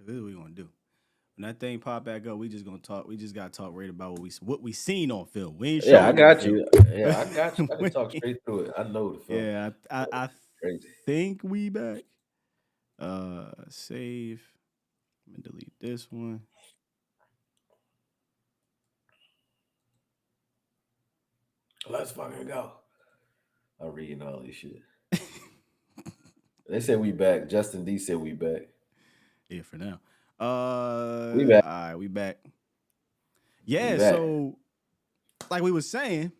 This is what we gonna do. When that thing pop back up, we just gonna talk. We just gotta talk right about what we seen on film. We ain't Yeah, I showing no got film. you. Yeah, I got you. I can talk straight through it. I know the film. Yeah, I Crazy. think we back. Save. I'm gonna delete this one. Let's fucking go. I'm reading all this shit. They said we back. Justin D said we back. Yeah, for now. We back. All right, we back. We Yeah, back. so like we was saying,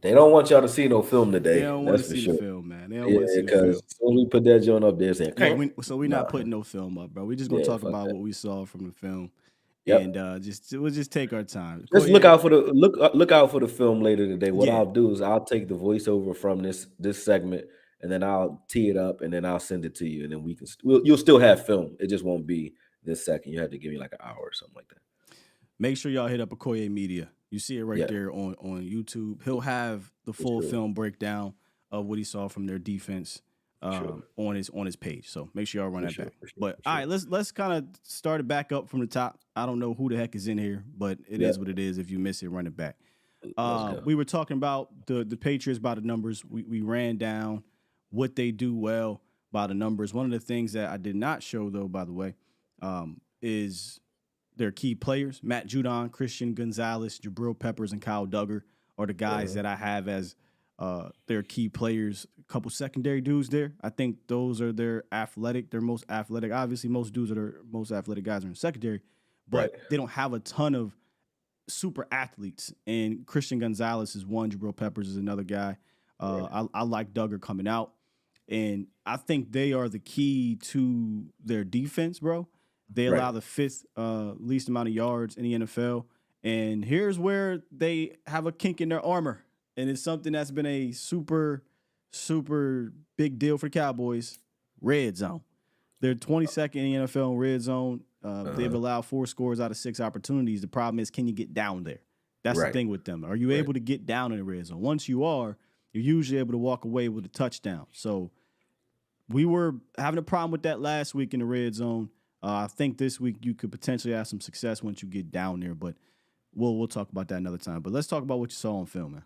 They don't want y'all to see no film they today. don't want to That's for see the sure. film, man. They don't Yeah, want to see the because film. as soon as we put that joint up there, saying, Yeah, so we're not nah, putting no film up, bro. We're just gonna yeah, talk fuck about that. what we saw from the film, Yep. and we'll just take our time. Just look Yeah, out for the look out for the film later today. What yeah. I'll do is I'll take the voiceover from this segment, and then I'll tee it up, and then I'll send it to you, and then you'll still have film. It just won't be this second. You have to give me like an hour or something like that. Make sure y'all hit up Akoye Media. You see it right Yeah, there on YouTube. He'll have the for full sure, film breakdown of what he saw from their defense for sure, on his page. So make sure y'all run for that sure, back. for sure, But for all sure. right, let's kind of start it back up from the top. I don't know who the heck is in here, but it Yeah, is what it is. If you miss it, run it back. let's go. We were talking about the Patriots by the numbers. We ran down what they do well by the numbers. One of the things that I did not show though, by the way, is their key players. Matt Judon, Christian Gonzalez, Jabril Peppers, and Kyle Duggar are the guys Uh-huh. that I have as their key players. A couple secondary dudes there. I think those are their most athletic. Obviously, most dudes are their most athletic guys are in secondary, Right, but they don't have a ton of super athletes. And Christian Gonzalez is one. Jabril Peppers is another guy. right, I like Duggar coming out. And I think they are the key to their defense, bro. They right. allow the fifth least amount of yards in the NFL. And here's where they have a kink in their armor. And it's something that's been a super big deal for the Cowboys. Red zone. They're 22nd in the NFL in red zone. They've Uh-huh. allowed 4 scores out of 6 opportunities. The problem is, can you get down there? That's the Right, thing with them. Are you right. able to get down in the red zone? Once you are, you're usually able to walk away with a touchdown. So we were having a problem with that last week in the red zone. I think this week you could potentially have some success once you get down there, but we'll talk about that another time. But let's talk about what you saw on film, man.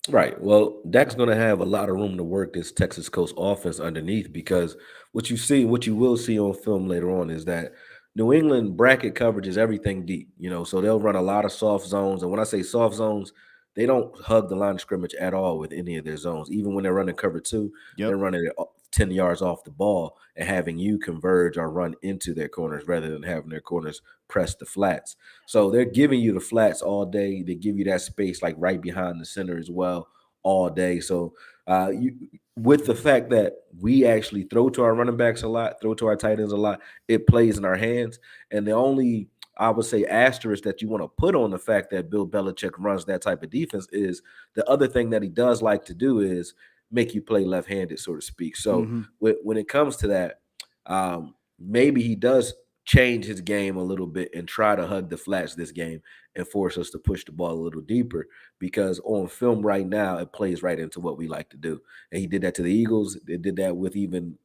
Right. Well, Dak's going to have a lot of room to work this Texas Coast offense underneath because what you will see on film later on is that New England bracket coverage is everything deep, so they'll run a lot of soft zones. And when I say soft zones, they don't hug the line of scrimmage at all with any of their zones. Even when they're running cover two, Yep. they're running it 10 yards off the ball and having you converge or run into their corners rather than having their corners press the flats. So they're giving you the flats all day. They give you that space like right behind the center as well all day. So with the fact that we actually throw to our running backs a lot, throw to our tight ends a lot, it plays in our hands. And the only I would say asterisk that you want to put on the fact that Bill Belichick runs that type of defense is the other thing that he does like to do is make you play left-handed, so to speak. So Mm-hmm. when it comes to that, maybe he does change his game a little bit and try to hug the flats this game and force us to push the ball a little deeper because on film right now it plays right into what we like to do. And he did that to the Eagles. They did that with even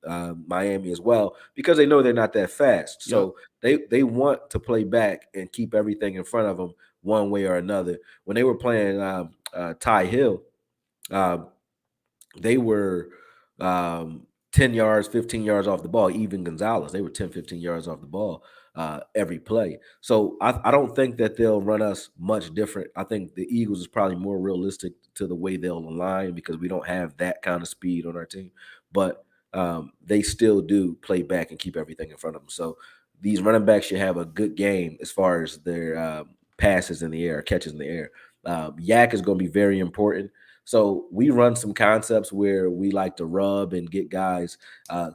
Miami as well because they know they're not that fast. Yep. So they want to play back and keep everything in front of them one way or another. When they were playing Ty Hill, uh, they were 10 yards, 15 yards off the ball. Even Gonzalez, they were 10, 15 yards off the ball every play. So I don't think that they'll run us much different. I think the Eagles is probably more realistic to the way they'll align because we don't have that kind of speed on our team. But they still do play back and keep everything in front of them. So these running backs should have a good game as far as their passes in the air, catches in the air. Yak is going to be very important. So we run some concepts where we like to rub and get guys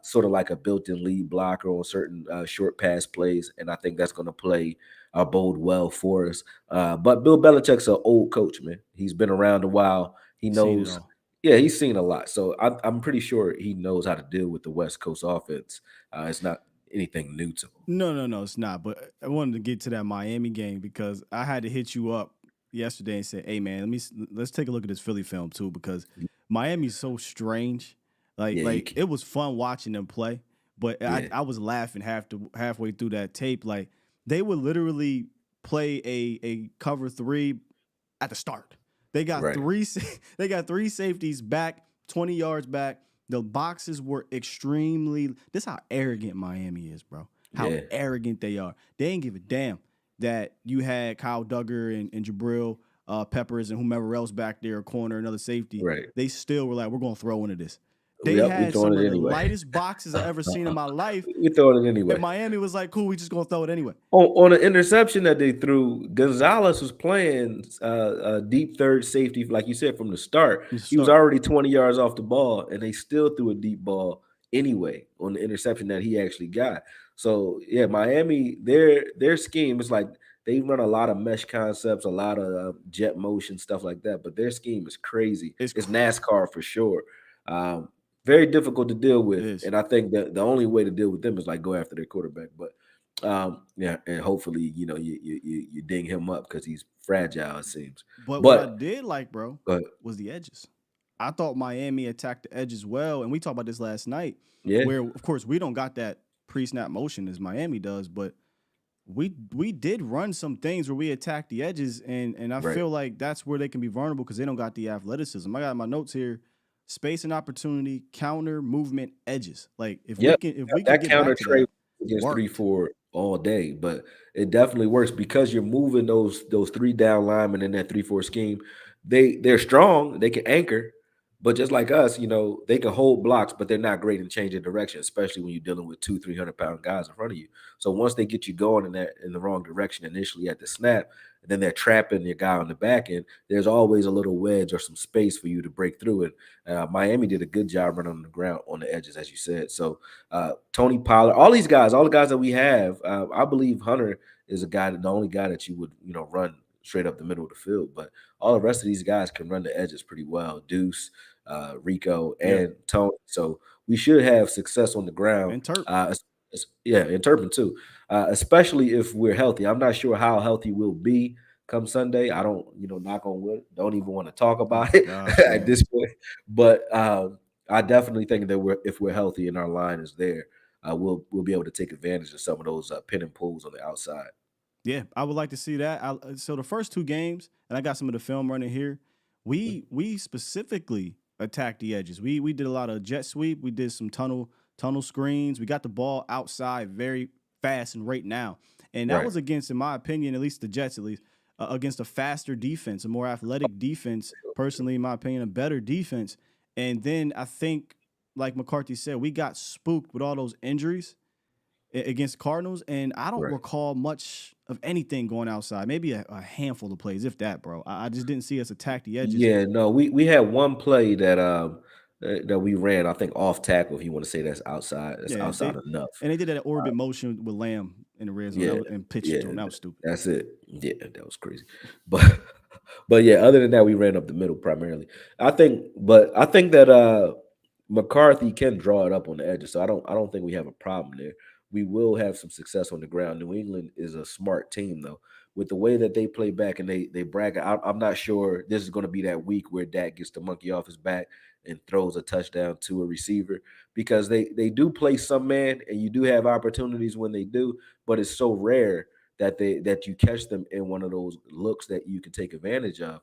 sort of like a built-in lead blocker on certain short pass plays, and I think that's going to play bode well for us. But Bill Belichick's an old coach, man. He's been around a while. He Seen it knows, all. yeah, he's seen a lot. So I'm pretty sure he knows how to deal with the West Coast offense. It's not anything new to him. No, it's not. But I wanted to get to that Miami game because I had to hit you up yesterday and say, "Hey, man, let's take a look at this Philly film too because Miami's so strange. Yeah, Like it was fun watching them play, But Yeah. I was laughing halfway through that tape. Like they would literally play a cover three at the start. They got Right. three they got three safeties back, 20 yards back. The boxes were extremely this is how arrogant Miami is, bro. How Yeah. arrogant they are. They ain't give a damn that you had Kyle Duggar and Jabril Peppers and whomever else back there, a corner, another safety. Right. They still were like, we're gonna throw into this. They Yep. We had throwing some it of the anyway. lightest boxes I ever seen in my life. We throwing it And anyway. Miami was like, cool, we just gonna throw it anyway. On an interception that they threw, Gonzalez was playing a deep third safety, like you said, from the start. From the He was start. already 20 yards off the ball, and they still threw a deep ball anyway on the interception that he actually got. So yeah, Miami, their scheme is like they run a lot of mesh concepts, a lot of jet motion stuff like that. But their scheme is crazy. It's It's cr- NASCAR for sure. Um, Very difficult to deal it with, is. and I think that the only way to deal with them is like go after their quarterback. But yeah, and hopefully, you ding him up because he's fragile, it seems. But what I But did like, bro, uh, was the edges. I thought Miami attacked the edges well, and we talked about this last night, yeah, where of course we don't got that pre-snap motion as Miami does, but we did run some things where we attacked the edges, and I right. feel like that's where they can be vulnerable because they don't got the athleticism. I got my notes here: space and opportunity, counter, movement, edges. Like Yep, if yep, we can that get counter back to trade that, against worked. 3-4 all day, but it definitely works because you're moving those three down linemen in that 3-4 scheme. They're strong, they can anchor, but just like us, they can hold blocks, but they're not great in changing direction, especially when you're dealing with 200-300 pound guys in front of you. So once they get you going in the wrong direction initially at the snap, and then they're trapping your guy on the back end, there's always a little wedge or some space for you to break through it. Miami did a good job running on the ground on the edges, as you said. So Tony Pollard, all these guys, all the guys that we have, I believe Hunter is the only guy that you would run straight up the middle of the field. But all the rest of these guys can run the edges pretty well. Deuce, Rico, Yeah, and Tony. So we should have success on the ground. and Turp. Yeah, and Turpin too, especially if we're healthy. I'm not sure how healthy we'll be come Sunday. I don't, knock on wood, don't even want to talk Oh about it gosh, at man. this point. But I definitely think that if we're healthy and our line is there, we'll be able to take advantage of some of those pin and pulls on the outside. Yeah, I would like to see that. So the first two games, and I got some of the film running here. We specifically attacked the edges. We did a lot of jet sweep. We did some tunnel screens. We got the ball outside very fast and right now, and that Right. was against, in my opinion, at least the Jets, at least against a faster defense, a more athletic defense. Personally, in my opinion, a better defense. And then I think, like McCarthy said, we got spooked with all those injuries against Cardinals, and I don't Right. recall much of anything going outside. Maybe a handful of plays, if that, bro. I just didn't see us attack the edges. Yeah, no, we had one play that we ran, I think off tackle, if you want to say that's outside. That's Yeah, outside enough. they did that orbit motion with Lamb in the red zone Yeah, and pitched it yeah, to him. That was stupid. that's it. Yeah, that was crazy. But but yeah, other than that, we ran up the middle primarily. I think that McCarthy can draw it up on the edges, so I don't think we have a problem there. We will have some success on the ground. New England is a smart team though. With the way that they play back and they brag, I'm not sure this is going to be that week where Dak gets the monkey off his back and throws a touchdown to a receiver because they do play some man and you do have opportunities when they do, but it's so rare that you catch them in one of those looks that you can take advantage of.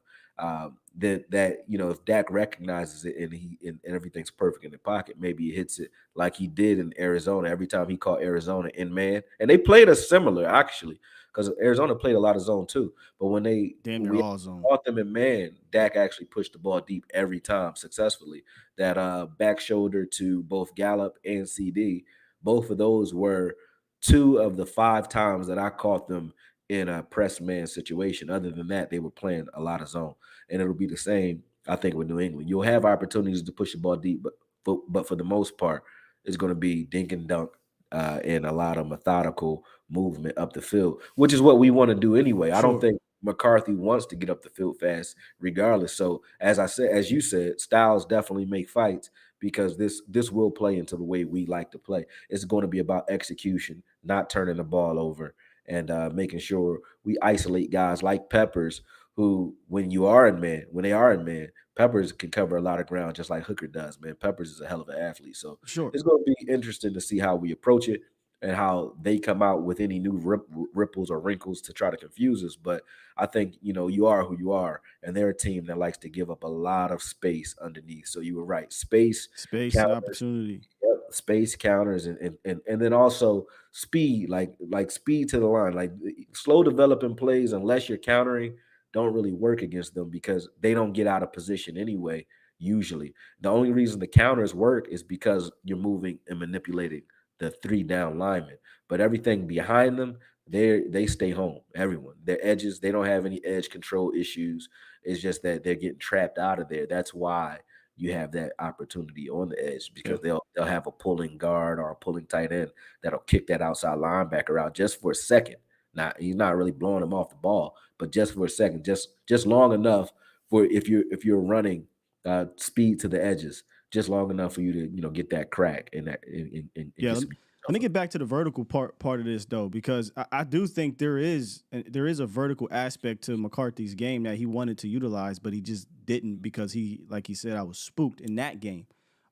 That if Dak recognizes it and everything's perfect in the pocket, maybe he hits it like he did in Arizona. Every time he caught Arizona in man, and they played us similar actually, because Arizona played a lot of zone too. But Damn when near we all zone. caught them in man, Dak actually pushed the ball deep every time successfully. That back shoulder to both Gallup and CD, both of those were two of the five times that I caught them in a press man situation. Other than that, they were playing a lot of zone, and it'll be the same. I think with New England, you'll have opportunities to push the ball deep, but for the most part, it's going to be dink and dunk and a lot of methodical movement up the field, which is what we want to do anyway. I don't Sure. think McCarthy wants to get up the field fast, regardless. So as you said, styles definitely make fights because this will play into the way we like to play. It's going to be about execution, not turning the ball over, and making sure we isolate guys like Peppers who, when you are in man, when they are in man, Peppers can cover a lot of ground just like Hooker does, man. Peppers is a hell of an athlete. So Sure. it's going to be interesting to see how we approach it and how they come out with any new ripples or wrinkles to try to confuse us. But I think, you are who you are, and they're a team that likes to give up a lot of space underneath. So you were right. Space, Space and counters, opportunity. yep, space counters, and then also speed, like speed to the line, like slow developing plays unless you're countering don't really work against them because they don't get out of position anyway. Usually, the only reason the counters work is because you're moving and manipulating the three down linemen. But everything behind them, they stay home. Everyone, their edges, they don't have any edge control issues. It's just that they're getting trapped out of there. That's why you have that opportunity on the edge Yeah. because they'll have a pulling guard or a pulling tight end that'll kick that outside linebacker out just for a second. Not he's not really blowing him off the ball, but just for a second, just long enough for if you're running speed to the edges, just long enough for you to get that crack and that and Yeah, just be let me off. get back to the vertical part of this though, because I do think there is a vertical aspect to McCarthy's game that he wanted to utilize, but he just didn't because like he said, I was spooked in that game.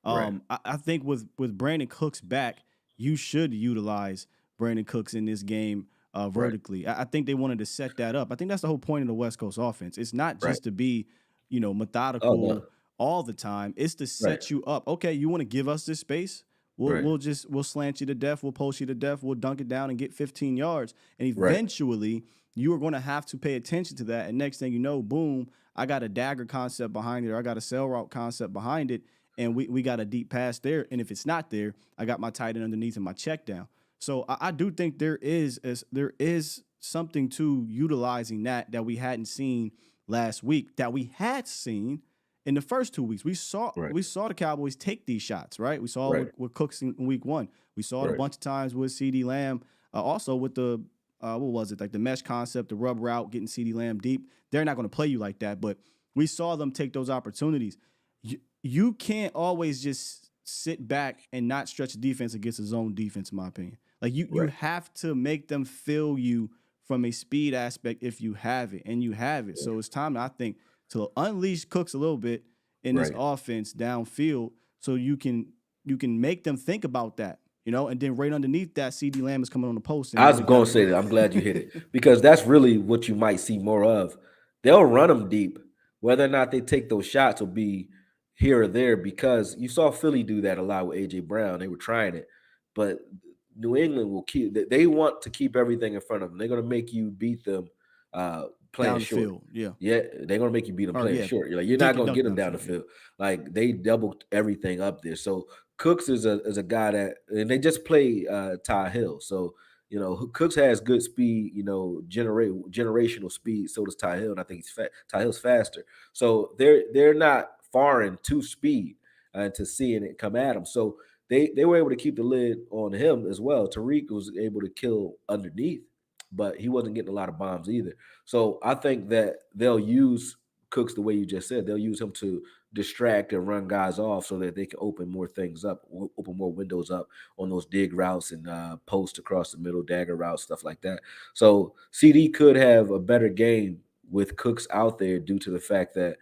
Right, I think with Brandon Cooks back, you should utilize Brandon Cooks in this game right. vertically. I think they wanted to set that up. I think that's the whole point of the West Coast offense. It's not Right. just to be, Oh no. methodical all the time. It's to Right. set you up. Okay, you want to give us this space? We'll Right. we'll just we'll slant you to death. We'll post you to death. We'll dunk it down and get 15 yards. And Right. eventually, you are going to have to pay attention to that. And next thing you know, boom, I got a dagger concept behind it, or I got a sail route concept behind it, and we got a deep pass there. And if it's not there, I got my tight end underneath and my check down. So I do think there is something to utilizing that we hadn't seen last week that we had seen in the first 2 weeks. We saw Right. we saw the Cowboys take these shots, right? We saw Right. with Cooks in week one. We saw it a Right. bunch of times with CD Lamb. Also with the what was it, like the mesh concept, the rub route, getting CD Lamb deep. They're not going to play you like that, but we saw them take those opportunities. You can't always just sit back and not stretch the defense against a zone defense, in my opinion. Like you Right. have to make them feel you from a speed aspect if you have it, and you have it. So it's time, I think, to unleash Cooks a little bit in this Right. offense downfield, so you can make them think about that, and then right underneath that, CD Lamb is coming on the post, and I now was we got going to to say that. I'm glad you hit it because that's really what you might see more of. They'll run them deep. Whether or not they take those shots will be here or there because you saw Philly do that a lot with AJ Brown. They were trying it, but New England will keep. They want to keep everything in front of them. They're going to make you beat them playing down the short. field, yeah, Yeah, they're going to make you beat them or playing yeah, short. You're not dink and going to dunk get them down the down the field, yeah. field. Like they doubled everything up there. So Cooks is a guy that, and they just play Ty Hill. So Cooks has good speed, generational speed. So does Ty Hill, and I think Ty Hill's faster. So they're not foreign to speed and to seeing it come at him. So they were able to keep the lid on him as well. Tariq was able to kill underneath, but he wasn't getting a lot of bombs either. So I think that they'll use Cooks the way you just said. They'll use him to distract and run guys off so that they can open more things up, open more windows up on those dig routes and post across the middle, dagger routes, stuff like that. So CD could have a better game with Cooks out there due to the fact that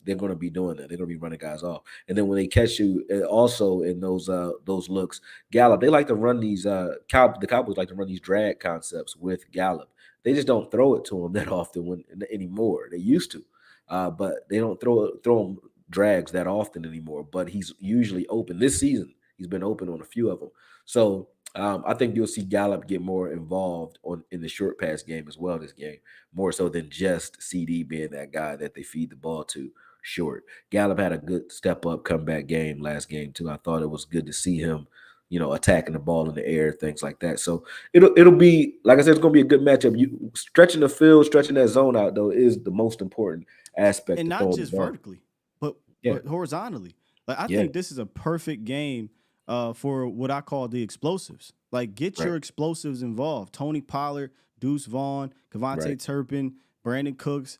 they're going to be doing that. They're going to be running guys off, and then when they catch you, also in those looks, Gallup, they like to run these. The Cowboys like to run these drag concepts with Gallup. They just don't throw it to him that often anymore. They used to, but they don't throw him drags that often anymore. But he's usually open this season. He's been open on a few of them. So I think you'll see Gallup get more involved in the short pass game as well this game, more so than just CD being that guy that they feed the ball to short. Gallup had a good step up comeback game last game too. I thought it was good to see him, attacking the ball in the air, things like that. So it'll be, like I said, it's gonna be a good matchup. You stretching the field, stretching that zone out though is the most important aspect And to not throwing the just ball. vertically, but Yeah, horizontally. Like I yeah, think this is a perfect game for what I call the explosives. Like get right, your explosives involved. Tony Pollard, Deuce Vaughn, right. Devontae Turpin, Brandon Cooks,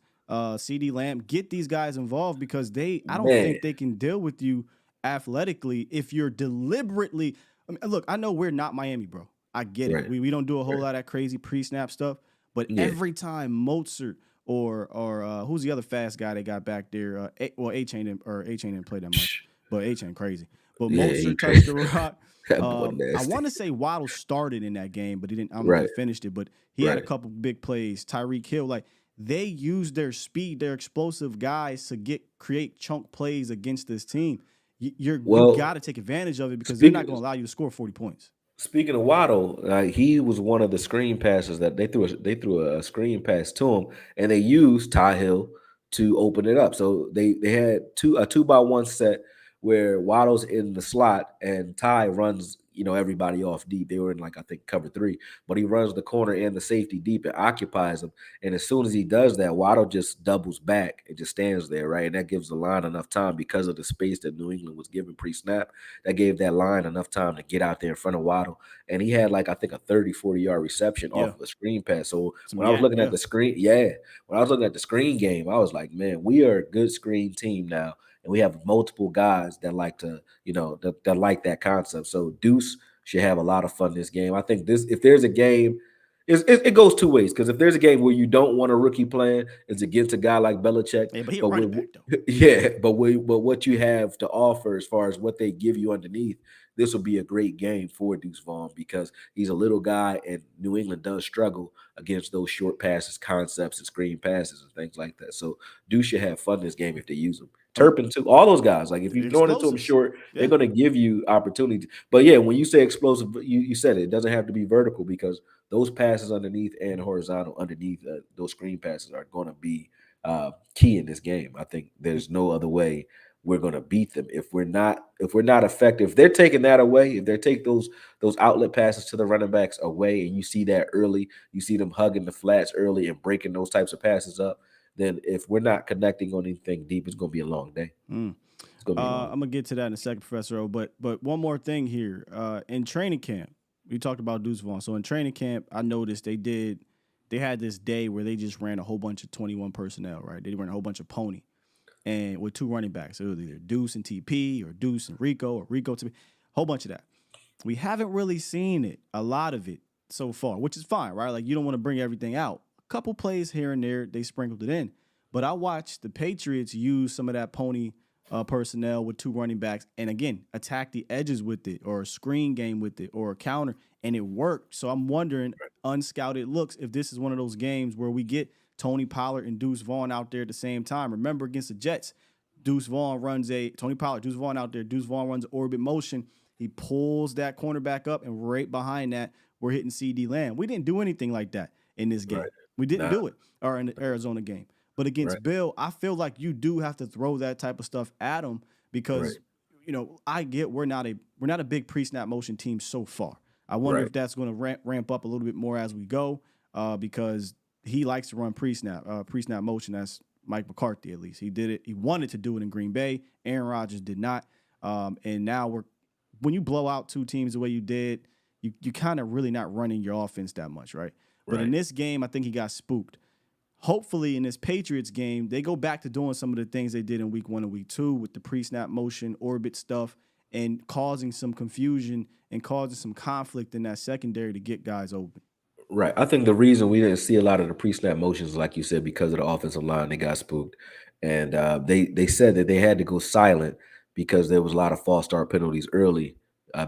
CD Lamb. Get these guys involved because I don't Man, think they can deal with you athletically if you're deliberately. I mean, look, I know we're not Miami, bro. I get it. right, We don't do a whole right. lot of crazy pre-snap stuff, but Yeah, every time Mozart or who's the other fast guy they got back there? H ain't didn't play that much, but H ain't crazy. But Yeah, he Mostert touched the rock. that boy I nasty. want to say Waddle started in that game, but he didn't. I don't know if he Right, finished it, but he had a right. couple big plays. Tyreek Hill, like they use their speed, their explosive guys to create chunk plays against this team. You got Well, to take advantage of it because they're not speaking going to allow you to score 40 points. speaking of Waddle, he was one of the screen passes that they threw a screen pass to him, and they used Ty Hill to open it up. So they had a 2-by-1 set where Waddle's in the slot and Ty runs everybody off deep. They were in like I think cover three, but he runs the corner and the safety deep and occupies them. And as soon as he does that, Waddle just doubles back and just stands there, right? And that gives the line enough time because of the space that New England was given pre-snap. That gave that line enough time to get out there in front of Waddle. And he had like I think a 30, 40-yard reception Yeah, off of a screen pass. So some when I was yak. looking at Yeah, the screen, yeah, when I was looking at the screen game, I was like, man, we are a good screen team now. And we have multiple guys that like to, that like that concept. So Deuce should have a lot of fun this game. I think if there's a game, it goes two ways. Because if there's a game where you don't want a rookie playing, it's against a guy like Belichick. yeah, but he a But running with back though. yeah, but what you have to offer as far as what they give you underneath, this will be a great game for Deuce Vaughn because he's a little guy, and New England does struggle against those short passes, concepts, and screen passes and things like that. So Deuce should have fun this game if they use him. Um, Turpin too, all those guys. Like if you throw it into them explosives. short, they're Yeah. going to give you opportunity. But yeah, when you say explosive, you said it. It doesn't have to be vertical because those passes underneath and horizontal underneath those screen passes are going to be key in this game. I think there's no other way we're going to beat them if we're not effective. If they're taking that away, if they take those outlet passes to the running backs away, and you see that early, you see them hugging the flats early and breaking those types of passes up. Then if we're not connecting on anything deep, it's going to be a long day. Mm. It's going to be long. I'm gonna get to that in a second, Professor O. But one more thing here. In training camp, we talked about Deuce Vaughn. So in training camp, I noticed they had this day where they just ran a whole bunch of 21 personnel, right? They ran a whole bunch of pony and with two running backs. So it was either Deuce and TP or Deuce and Rico or Rico to whole bunch of that. We haven't really seen it, a lot of it so far, which is fine, right? Like you don't want to bring everything out. A couple plays here and there, they sprinkled it in. But I watched the Patriots use some of that pony personnel with two running backs, and again, attack the edges with it, or a screen game with it, or a counter, and it worked. So I'm wondering, unscouted looks, if this is one of those games where we get Tony Pollard and Deuce Vaughn out there at the same time. Remember against the Jets, Tony Pollard, Deuce Vaughn out there. Deuce Vaughn runs orbit motion. He pulls that cornerback up, and right behind that, we're hitting CD Lamb. We didn't do anything like that in this game. Right. We didn't Nah. do it, or in the Arizona game. But Right. against Bill, I feel like you do have to throw that type of stuff at him Right. because I get we're not a big pre-snap motion team so far. I wonder Right. if that's going to ramp up a little bit more as we go because he likes to run pre-snap motion. That's Mike McCarthy at least. He did it. He wanted to do it in Green Bay. Aaron Rodgers did not. And now when you blow out two teams the way you did, you kind of really not running your offense that much, right? But in Right. this game, I think he got spooked. Hopefully, in this Patriots game, they go back to doing some of the things they did in week 1 and week 2 with the pre-snap motion, orbit stuff, and causing some confusion and causing some conflict in that secondary to get guys open. Right. I think the reason we didn't see a lot of the pre-snap motions, like you said, because of the offensive line, they got spooked, and they said that they had to go silent because there was a lot of false start penalties early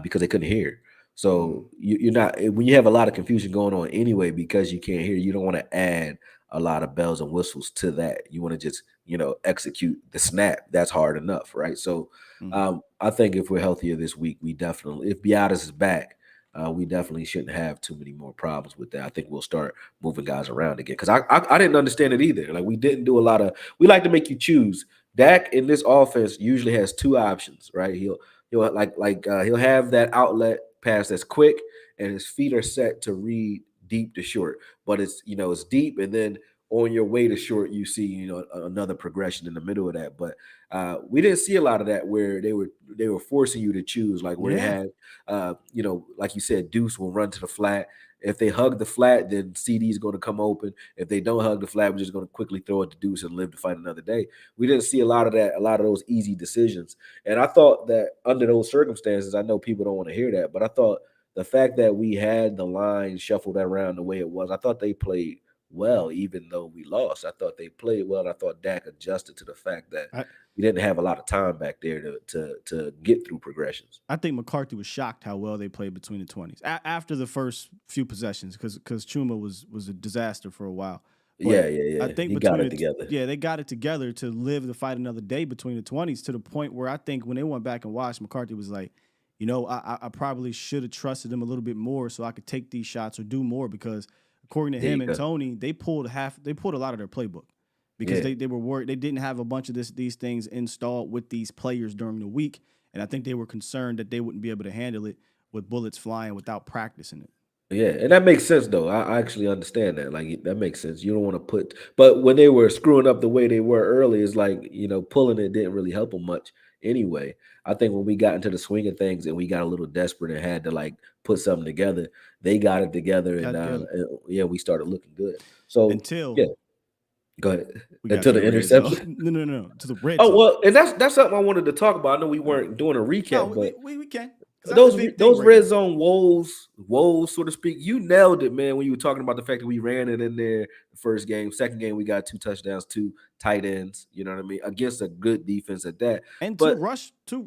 because they couldn't hear. Mm. So you're not when you have a lot of confusion going on anyway because you can't hear. You don't want to add a lot of bells and whistles to that. You want to just execute the snap. That's hard enough, right? So Mm. I think if we're healthier this week, we definitely if Beatis is back. We definitely shouldn't have too many more problems with that. I think we'll start moving guys around again because I didn't understand it either. Like we didn't do a lot of. We like to make you choose. Dak in this offense usually has two options, right? He'll have that outlet pass that's quick and his feet are set to read deep to short, but it's deep and then on your way to short you see another progression in the middle of that. But we didn't see a lot of that where they were forcing you to choose, like where they Yeah. had like you said, Deuce will run to the flat. If they hug the flat, then CD is going to come open. If they don't hug the flat, we're just going to quickly throw it to Deuce and live to fight another day. We didn't see a lot of that, a lot of those easy decisions. And I thought that under those circumstances, I know people don't want to hear that, but I thought the fact that we had the line shuffled around the way it was, I thought they played well, even though we lost. I thought they played well. And I thought Dak adjusted to the fact that I, we didn't have a lot of time back there to get through progressions. I think McCarthy was shocked how well they played between the 20s after the first few possessions because Chuma was a disaster for a while. But Yeah, yeah, I yeah. think He got between it the together. yeah, they got it together to live to fight another day between the 20s to the point where I think when they went back and watched, McCarthy was like, I probably should have trusted them a little bit more so I could take these shots or do more because according to There you him and go. Tony, they pulled a lot of their playbook because Yeah. they were worried they didn't have a bunch of these things installed with these players during the week, and I think they were concerned that they wouldn't be able to handle it with bullets flying without practicing it. Yeah, and that makes sense though. I actually understand that. Like that makes sense. You don't want to put, but when they were screwing up the way they were early, it's like pulling it didn't really help them much anyway. I think when we got into the swing of things and we got a little desperate and had to like put something together, they got it together Got together yeah, we started looking good. So until yeah, go ahead we got until to the the red zone. interception. No, to the red Oh zone. well, and that's something I wanted to talk about. I know we Uh, weren't doing a no, recap, but we can because that's a those big thing those right red now. zone woes, so to speak. You nailed it, man. When you were talking about the fact that we ran it in there the first game, second game we got 2 touchdowns, 2 tight ends. You know what I mean? Against a good defense at that. And But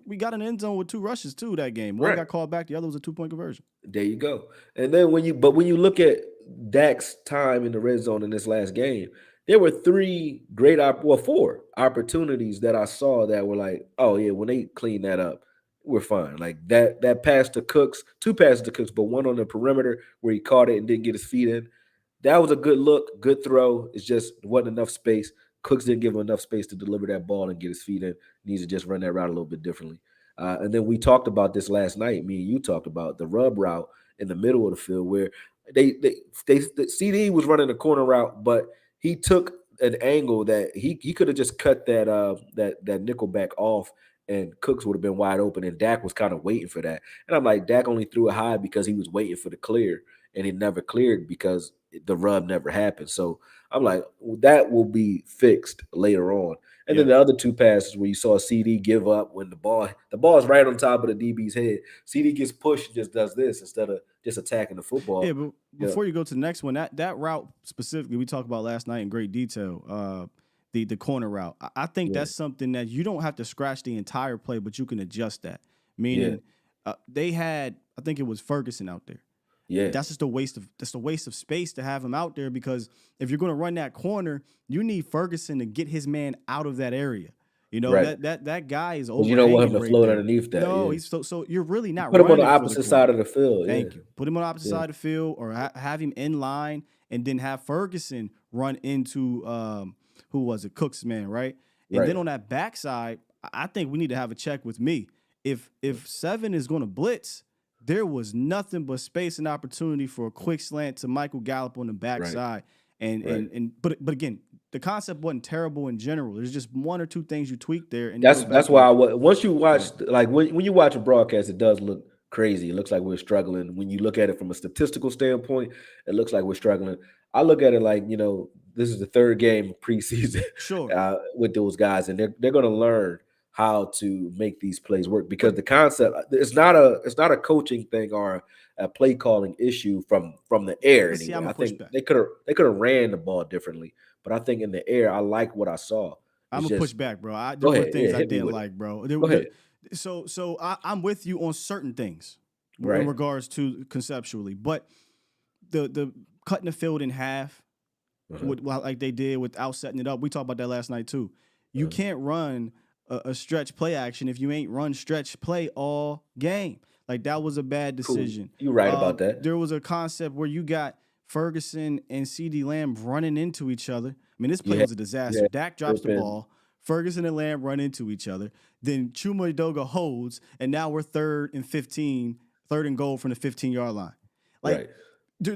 we got an end zone with two rushes too that game. One right. got called back, the other was a 2-point conversion. There you go. And then when you look at Dak's time in the red zone in this last game, there were four opportunities that I saw that were like, oh yeah, when they clean that up, we're fine. Like that pass to Cooks, two passes to Cooks, but one on the perimeter where he caught it and didn't get his feet in. That was a good look, good throw. It's just wasn't enough space. Cooks didn't give him enough space to deliver that ball and get his feet in. He needs to just run that route a little bit differently. And then we talked about this last night. Me and you talked about the rub route in the middle of the field where the CD was running a corner route, but he took an angle that he could have just cut that nickel back off, and Cooks would have been wide open. And Dak was kind of waiting for that. And I'm like, Dak only threw it high because he was waiting for the clear, and it never cleared because the rub never happened. So I'm like, well, that will be fixed later on. And then Yeah. the other two passes where you saw CD give up when the ball is right on top of the DB's head. CD gets pushed and just does this instead of just attacking the Yeah, football. but Yeah, before you go to the next one, that route specifically we talked about last night in great detail. The corner route. I think yeah, that's something that you don't have to scratch the entire play, but you can adjust that. yeah, Meaning, they had I think it was Ferguson out there. yeah. That's a waste of space to have him out there because if you're going to run that corner, you need Ferguson to get his man out of that area. Right. That guy is Because you don't want him overhanging to right float there. underneath that. No, Yeah. he's so you're really not Put him on the running for the opposite corner. side of the field. Yeah. Thank you. Put him on the opposite Yeah. side of the field or have him in line and then have Ferguson run into who was it? Cook's man, right? And Right. then on that backside, I think we need to have a check with me. If Seven is going to blitz, there was nothing but space and opportunity for a quick slant to Michael Gallup on the Right. backside. And Right. but again, the concept wasn't terrible in general. There's just one or two things you tweak there, and you That's go back that's why and once you go watch ahead. like when you watch a broadcast, it does look crazy. It looks like we're struggling. When you look at it from a statistical standpoint, it looks like we're struggling. I look at it like this is the third game of preseason Sure, with those guys, and they're going to learn how to make these plays work because but the concept it's not a coaching thing or a play calling issue from the air see, anyway. I'm a I think pushback. they could have ran the ball differently, but I think in the air, I like what I saw. I'm It's a push just back, bro. There go were ahead, things yeah, I hit me didn't with it. like, bro. Go ahead. I'm with you on certain things in Right. regards to conceptually, but the cutting the field in half, Uh-huh. like they did without setting it up. We talked about that last night too. You Uh-huh. can't run a stretch play action if you ain't run stretch play all game. Like that was a bad Cool. decision. You're right about that. There was a concept where you got Ferguson and CD Lamb running into each other. I mean, this play You had was a you disaster. had Dak drops the Turpin. ball. Ferguson and Lamb run into each other. Then Chuma Edoga holds, and now we're third and goal from the 15-yard line. Like Right.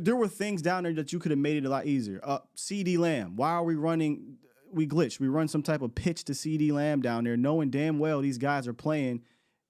there were things down there that you could have made it a lot easier. CD Lamb, why are we running? We glitch. We run some type of pitch to CD Lamb down there, knowing damn well these guys are playing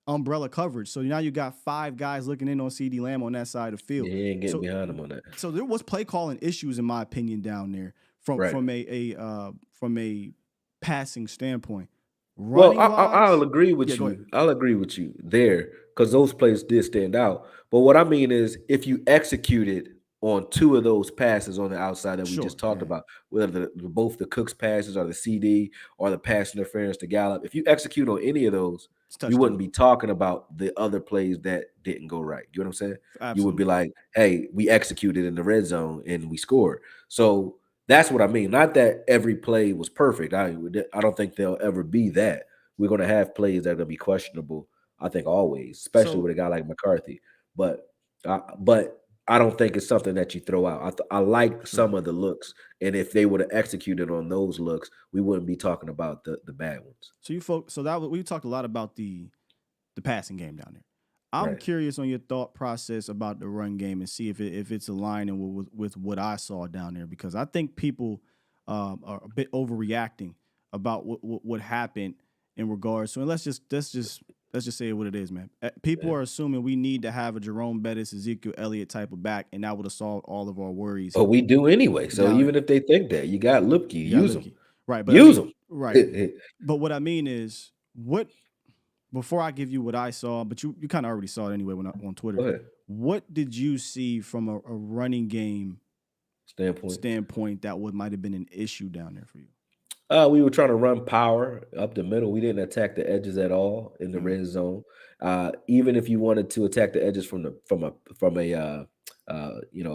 umbrella coverage. So now you got 5 guys looking in on CD Lamb on that side of the Yeah, field. he ain't getting So behind him on that. so there was play calling issues in my opinion down there Right. from a passing standpoint. Well, Running I'll wise, agree yeah, with go ahead. you. I'll agree with you there because those plays did stand out. But what I mean is, if you executed on two of those passes on the outside that we Sure. just talked Yeah. about, whether both the Cooks passes or the CD or the pass interference to Gallup. If you execute on any of those, It's we touchdown. wouldn't be talking about the other plays that didn't go right. You know what I'm saying? You would be Absolutely. like, hey, we executed in the red zone and we scored. So that's what I mean. Not that every play was perfect. I don't think there'll ever be that. We're going to have plays that are going to be questionable, I think, always, especially So with a guy like McCarthy. But I don't think it's something that you throw out. I like sure. some of the looks, and if they would have executed on those looks, we wouldn't be talking about the bad ones. So you folks, so that we talked a lot about the passing game down there. I'm Right. curious on your thought process about the run game and see if it's aligning with what I saw down there, because I think people are a bit overreacting about what happened in regards to. And let's just say what it is, man. People Yeah. are assuming we need to have a Jerome Bettis, Ezekiel Elliott type of back, and that would have solved all of our worries But we do anyway. So down even there. if they think that, you got Lipke, You got use them. Lipke, right? But I Use mean, them. right. But what I mean is, what before I give you what I saw, but you kind of already saw it anyway on Twitter. Go ahead. What did you see from a running game Standpoint. standpoint that would might have been an issue down there for you? We were trying to run power up the middle. We didn't attack the edges at all in the Mm, red zone. Even if you wanted to attack the edges from a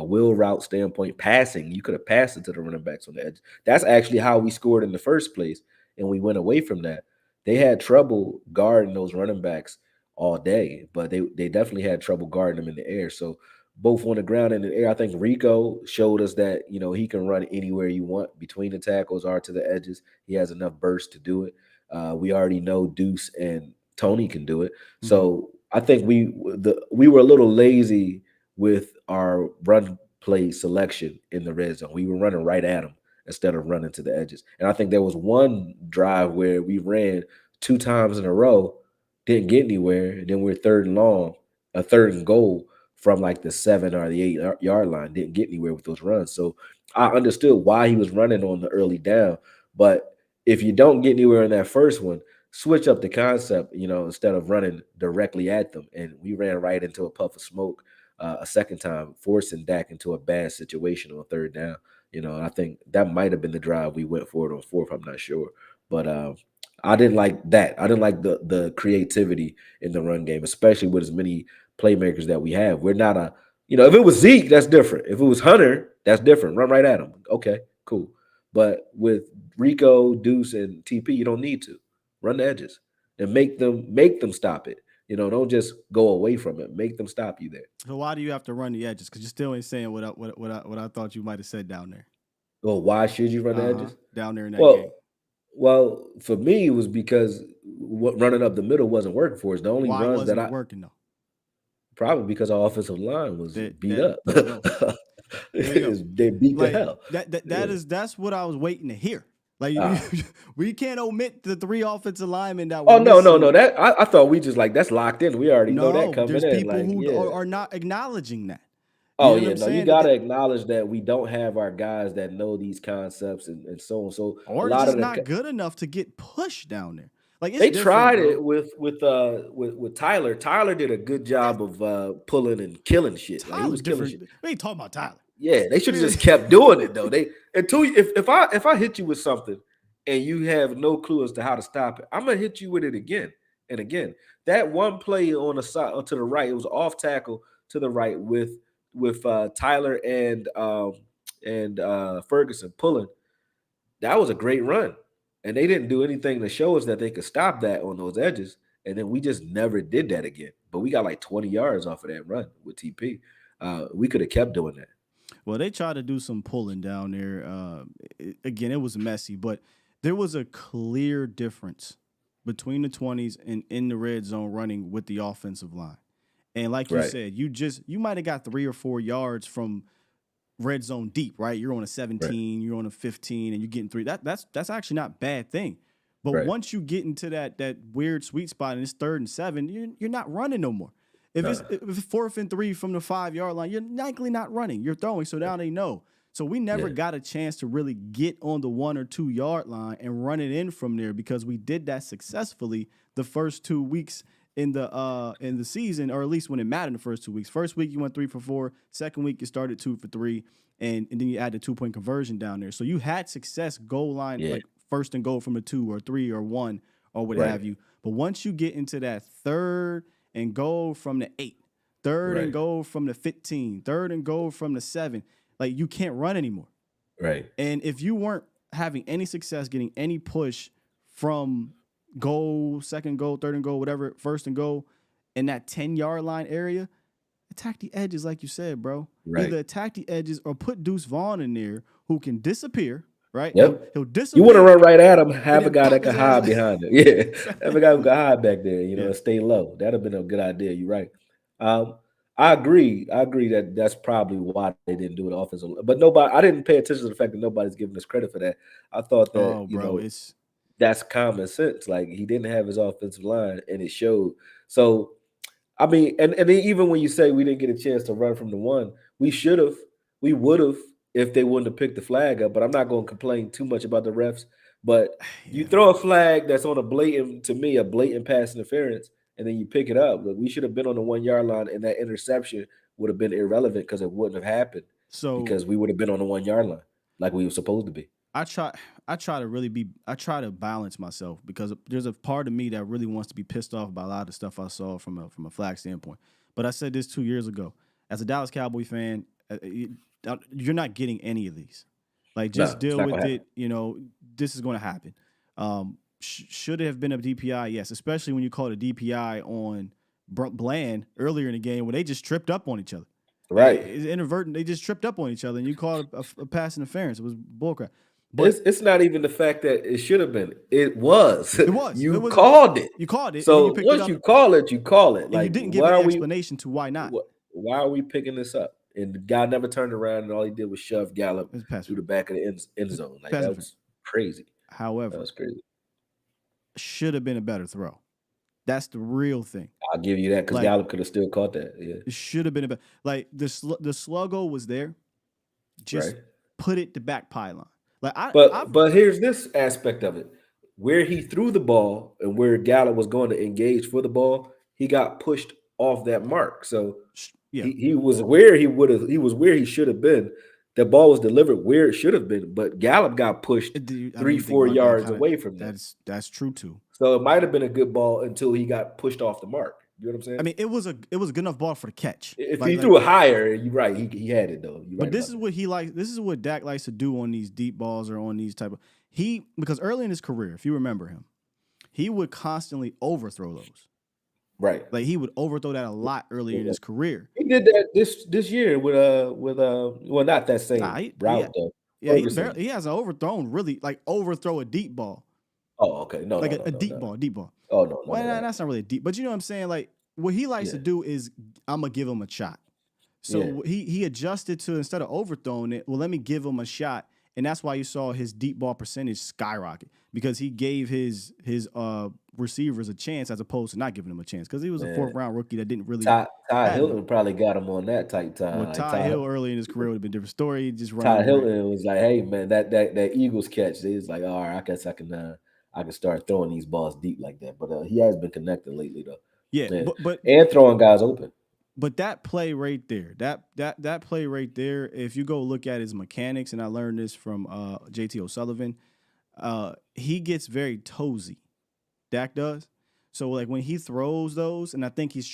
wheel route standpoint, passing, you could have passed it to the running backs on the edge. That's actually how we scored in the first place, and we went away from that. They had trouble guarding those running backs all day, but they definitely had trouble guarding them in the air. So both on the ground and in the air. I think Rico showed us that he can run anywhere you want between the tackles or to the edges. He has enough burst to do it. We already know Deuce and Tony can do it. mm-hmm. So I think we were a little lazy with our run play selection in the red zone. We were running right at them instead of running to the edges. And I think there was one drive where we ran two times in a row, didn't get anywhere, and then we're third and long, a third and goal from like the 7 or the 8 yard line. Didn't get anywhere with those runs. So I understood why he was running on the early down. But if you don't get anywhere in that first one, switch up the concept, instead of running directly at them. And we ran right into a puff of smoke a second time, forcing Dak into a bad situation on third down. And I think that might have been the drive we went for it on fourth. I'm not sure. But I didn't like that. I didn't like the creativity in the run game, especially with as many playmakers that we have. We're not if it was Zeke, that's different. If it was Hunter, that's different. Run right at him. Okay, cool. But with Rico, Deuce, and TP, you don't need to run the edges and make them stop it. Don't just go away from it. Make them stop you there. So why do you have to run the edges? Because you still ain't saying what I thought you might have said down there. Well, why should you run the edges? Down there in that game. Well, for me, it was because running up the middle wasn't working for us. The only Why runs that wasn't it I working though? probably because our offensive line was beat up. There you go. There you go. They beat the Like hell. Yeah. that's what I was waiting to hear. Like Ah. we can't omit the three offensive linemen that were Oh no, no, no. missing. That I thought we just like that's locked in. We already know that No, coming there's in. people Like, who yeah. are not acknowledging that. You Oh know what yeah, I'm no, you saying? gotta acknowledge that we don't have our guys that know these concepts and so on. So a Or it's lot of just the not good enough to get pushed down there. Like it's they different, tried bro. it with Tyler. Tyler did a good That's job of pulling and killing shit. Like he Tyler's was killing different. shit. We ain't talking about Tyler. Yeah, they should have just kept doing it though. They until if I hit you with something and you have no clue as to how to stop it, I'm gonna hit you with it again and again. That one play on the side to the right, it was off tackle to the right with Tyler and Ferguson pulling. That was a great run, and they didn't do anything to show us that they could stop that on those edges. And then we just never did that again. But we got like 20 yards off of that run with TP. We could have kept doing that. Well, they tried to do some pulling down there. Again, it was messy, but there was a clear difference between the 20s and in the red zone running with the offensive line. And like you Right, said, you might have got 3 or 4 yards from red zone deep, right? You're on a right, 17, you're on a 15, and you're getting three. That's actually not a bad thing. But right. once you get into that weird sweet spot and it's 3rd and 7, you're not running no more. Nah, If it's 4th and 3 from the 5 yard line, you're likely not running. You're throwing. So now they know. So we never yeah, got a chance to really get on the 1 or 2 yard line and run it in from there because we did that successfully the first 2 weeks in the season, or at least when it mattered in the first 2 weeks. First week you went 3 for 4. Second week you started 2 for 3, and then you add the 2-point conversion down there. So you had success goal line, Yeah. like first and goal from the 2 or 3 or 1 or what Right. have you. But once you get into that third and goal from the 8, third and Right. goal from the 15, third and goal from the 7, like you can't run anymore. Right. And if you weren't having any success getting any push from goal, second goal, third and goal, whatever, first and goal in that 10-yard line area, attack the edges, like you said, bro. Right. Either attack the edges or put Deuce Vaughn in there who can disappear, right? Yep. He'll You want to disappear run right at him, and have a then guy that pop can his ass. hide behind him. Yeah. Have a guy who can hide back there, Yeah. and stay low. That'd have been a good idea. You're right. I agree. I agree that that's probably why they didn't do it offensively. But nobody, I didn't pay attention to the fact that nobody's giving us credit for that. I thought that, Oh, bro, it's that's common sense. Like, he didn't have his offensive line, and it showed. So, I mean, and then even when you say we didn't get a chance to run from the 1, we should have, we would have, if they wouldn't have picked the flag up. But I'm not going to complain too much about the refs. But you yeah. throw a flag that's on a blatant pass interference, and then you pick it up. Look, we should have been on the 1-yard line, and that interception would have been irrelevant because it wouldn't have happened So because we would have been on the 1-yard line like we were supposed to be. I try to balance myself, because there's a part of me that really wants to be pissed off by a lot of stuff I saw from a flag standpoint. But I said this 2 years ago. As a Dallas Cowboy fan, you're not getting any of these. Like, just No, it's deal not with gonna it. This is going to happen. Should it have been a DPI? Yes, especially when you call it a DPI on Bland earlier in the game where they just tripped up on each other. Right. It's inadvertent. They just tripped up on each other, and you called a pass interference. It was bullcrap. But it's not even the fact that it should have been. It was. It was. You It was. called it. You called it, and then you So picked it once up, you call it, you call it. and you Like, didn't give why any are we? explanation to why not. Why are we picking this up? And the guy never turned around, and all he did was shove Gallup It was pass through the back of the end zone. Like, pass that interference. was crazy. That However, was crazy. should have been a better throw. That's the real thing. I'll give you that because Like, Gallup could have still caught that. Yeah. it should have been a better. Like, the sluggo was there. Just Right. put it to back pylon. Like, But here's this aspect of it. Where he threw the ball and where Gallup was going to engage for the ball, he got pushed off that mark. So yeah. he was where he was where he should have been. The ball was delivered where it should have been, but Gallup got pushed I didn't 3-4 think about that. yards Kinda, away from that. that's true too. So it might have been a good ball until he got pushed off the mark. You know what I'm saying? I mean, it was a good enough ball for the catch. If Like- he threw it higher, you're right. He had it though. You're But right this about is that. what he likes. This is what Dak likes to do on these deep balls or on these type of because early in his career, if you remember him, he would constantly overthrow those. Right. Like, he would overthrow that a lot earlier in his career. He did that this year with well, not that same route though. Yeah, Ferguson. he hasn't overthrown, really, like, overthrow a deep ball. Oh, okay. No, Like no, a no, deep no. ball, deep ball. Oh no, Well, no. that's not really a deep, but you know what I'm saying? Like, what he likes to do is, I'm going to give him a shot. So he adjusted to, instead of overthrowing it, well, let me give him a shot. And that's why you saw his deep ball percentage skyrocket, because he gave his receivers a chance as opposed to not giving them a chance, because he was a 4th-round rookie that didn't really. Ty Hilton probably got him on that tight time. Well, Ty Hill early in his career would have been a different story. He just Ty running. Hilton was like, "Hey man, that Eagles catch." He's like, "All right, I guess I can start throwing these balls deep like that." But he has been connecting lately though. Yeah, but and throwing guys open. But that play right there, that play right there, if you go look at his mechanics, and I learned this from JT O'Sullivan, he gets very toesy. Dak does. So, like, when he throws those, and I think he's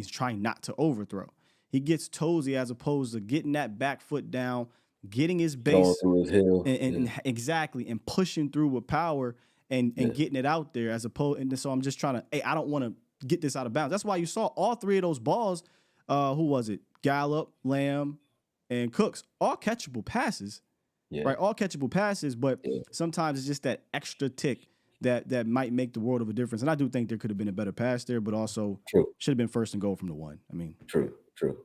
trying not to overthrow. He gets toesy as opposed to getting that back foot down, getting his base through his heel, and exactly, and pushing through with power and getting it out there, as opposed. And so I'm just trying to, hey, I don't want to get this out of bounds. That's why you saw all 3 of those balls. Who was it? Gallup, Lamb, and Cooks. All catchable passes, right? All catchable passes, but sometimes it's just that extra tick that might make the world of a difference. And I do think there could have been a better pass there, but also should have been first and goal from the 1. I mean, true.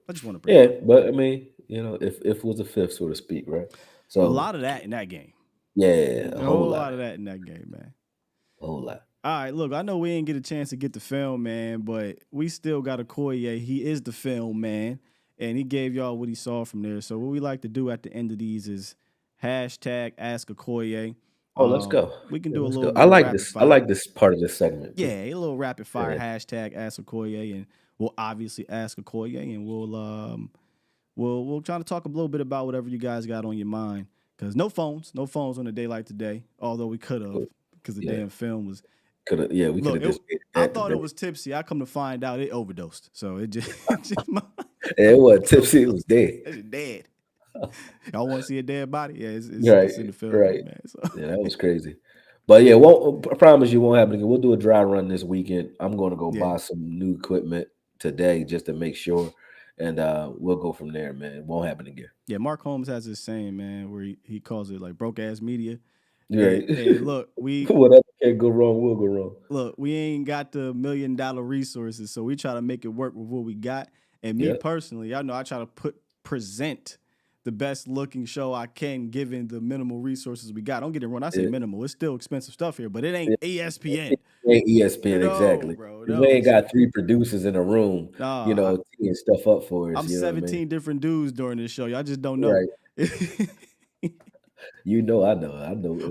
I just want to bring it up. But I mean, if it was a 5th, so to speak, right? So a lot of that in that game. Yeah, a whole lot of that in that game, man. A whole lot. All right, look, I know we didn't get a chance to get the film, man, but we still got Akoye. He is the film, man, and he gave y'all what he saw from there. So what we like to do at the end of these is hashtag Ask Akoye. Oh, let's go. We can Yeah, do a let's little go. bit of rapid I fire. like this part of this segment Yeah, too. a little rapid Go fire ahead. hashtag Ask Akoye, and we'll obviously ask Akoye, and we'll try to talk a little bit about whatever you guys got on your mind. Cause no phones on a day like today. Although we could have, Cool. because the Yeah, damn film was. could have. Yeah, we could Look, have just made I that thought it today. was tipsy. I come to find out it overdosed. So it just, Yeah, it wasn't tipsy. It was dead. it's dead. Y'all want to see a dead body? Yeah, Right, it's in the film though, right. man. So Yeah, that was crazy. But yeah, won't I promise you won't happen again. We'll do a dry run this weekend. I'm going to go yeah, buy some new equipment today just to make sure, and we'll go from there, man. It won't happen again. yeah. Mark Holmes has this saying, man, where he calls it like broke ass media. Right. And look, Whatever can go wrong will go wrong. we ain't got the $1 million resources, so we try to make it work with what we got. And me Yeah. personally, y'all know I try to present the best looking show I can given the minimal resources we got. Don't get it wrong. I say Yeah. minimal. It's still expensive stuff here, but it ain't Yeah. ESPN. Ain't ESPN No, exactly. bro, We no. ain't So got 3 producers in a room, nah, teeing stuff up for us. I'm You know what I mean? 17 different dudes during this show. Y'all just don't know. Right. I know. I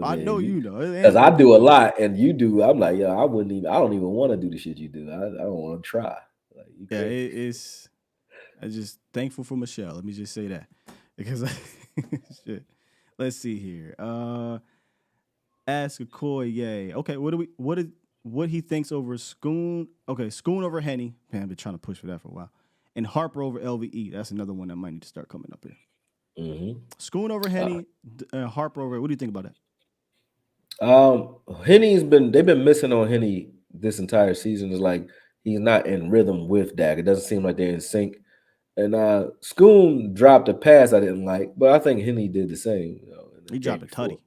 I know mean, you know. because I do a lot, and you do. I'm like, I wouldn't even. I don't even want to do the shit you do. I don't want to try. Like you Yeah, crazy. it's. I'm just thankful for Michelle. Let me just say that because shit. Let's see here. Ask Akoye. Okay, what he thinks over Schoon? Okay, Schoon over Henny. Man, I've been trying to push for that for a while. And Harper over LVE. That's another one that might need to start coming up here. Hmm. Schoon over Uh, Henny. Harper over. What do you think about that? Henny's been. They've been missing on Henny this entire season. It's like he's not in rhythm with Dak. It doesn't seem like they're in sync. And Schoon dropped a pass I didn't like, but I think Henny did the same, in the He game dropped a before. tutty.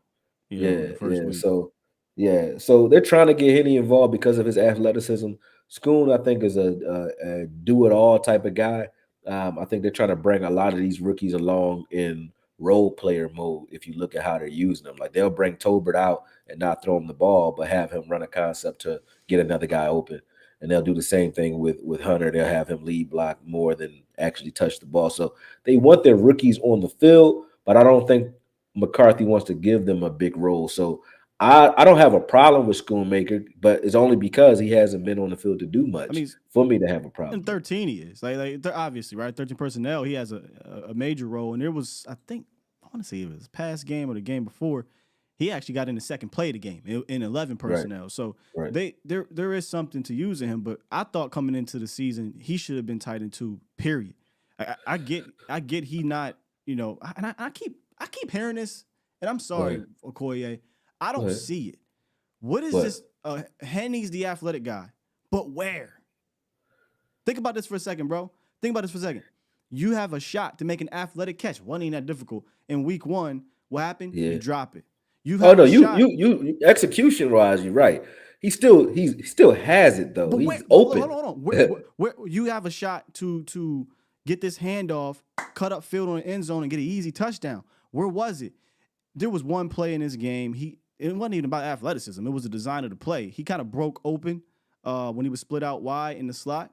In Yeah, the first yeah. week. So yeah, so they're trying to get Henny involved because of his athleticism. Schoon, I think, is a do-it-all type of guy. I think they're trying to bring a lot of these rookies along in role player mode. If you look at how they're using them, like they'll bring Tolbert out and not throw him the ball, but have him run a concept to get another guy open. And they'll do the same thing with Hunter. They'll have him lead block more than actually touch the ball. So they want their rookies on the field, but I don't think McCarthy wants to give them a big role. So I don't have a problem with Schoonmaker, but it's only because he hasn't been on the field to do I much mean, for me to have a in problem with him. 13 he is obviously right. 13 personnel. He has a major role, and there was I want to say it was past game or the game before. He actually got in the second play of the game in 11 Right, personnel. So right, there is something to using him, but I thought coming into the season he should have been tight end two. Period. I get he not and I keep hearing this, and I'm go sorry, ahead, Okoye, I go don't ahead. see it. What is But this? Henny's the athletic guy, but where? Think about this for a second, bro. Think about this for a second. You have a shot to make an athletic catch. One ain't that difficult. In week one, what happened? You yeah. drop it. You Oh have no, a shot, execution wise, you're right. He still has it though. but wait, He's but hold on, open. hold on. Where you have a shot to get this handoff, cut up field on the end zone, and get an easy touchdown. Where was it? There was one play in this game. It wasn't even about athleticism. It was the design of the play. He kind of broke open when he was split out wide in the slot.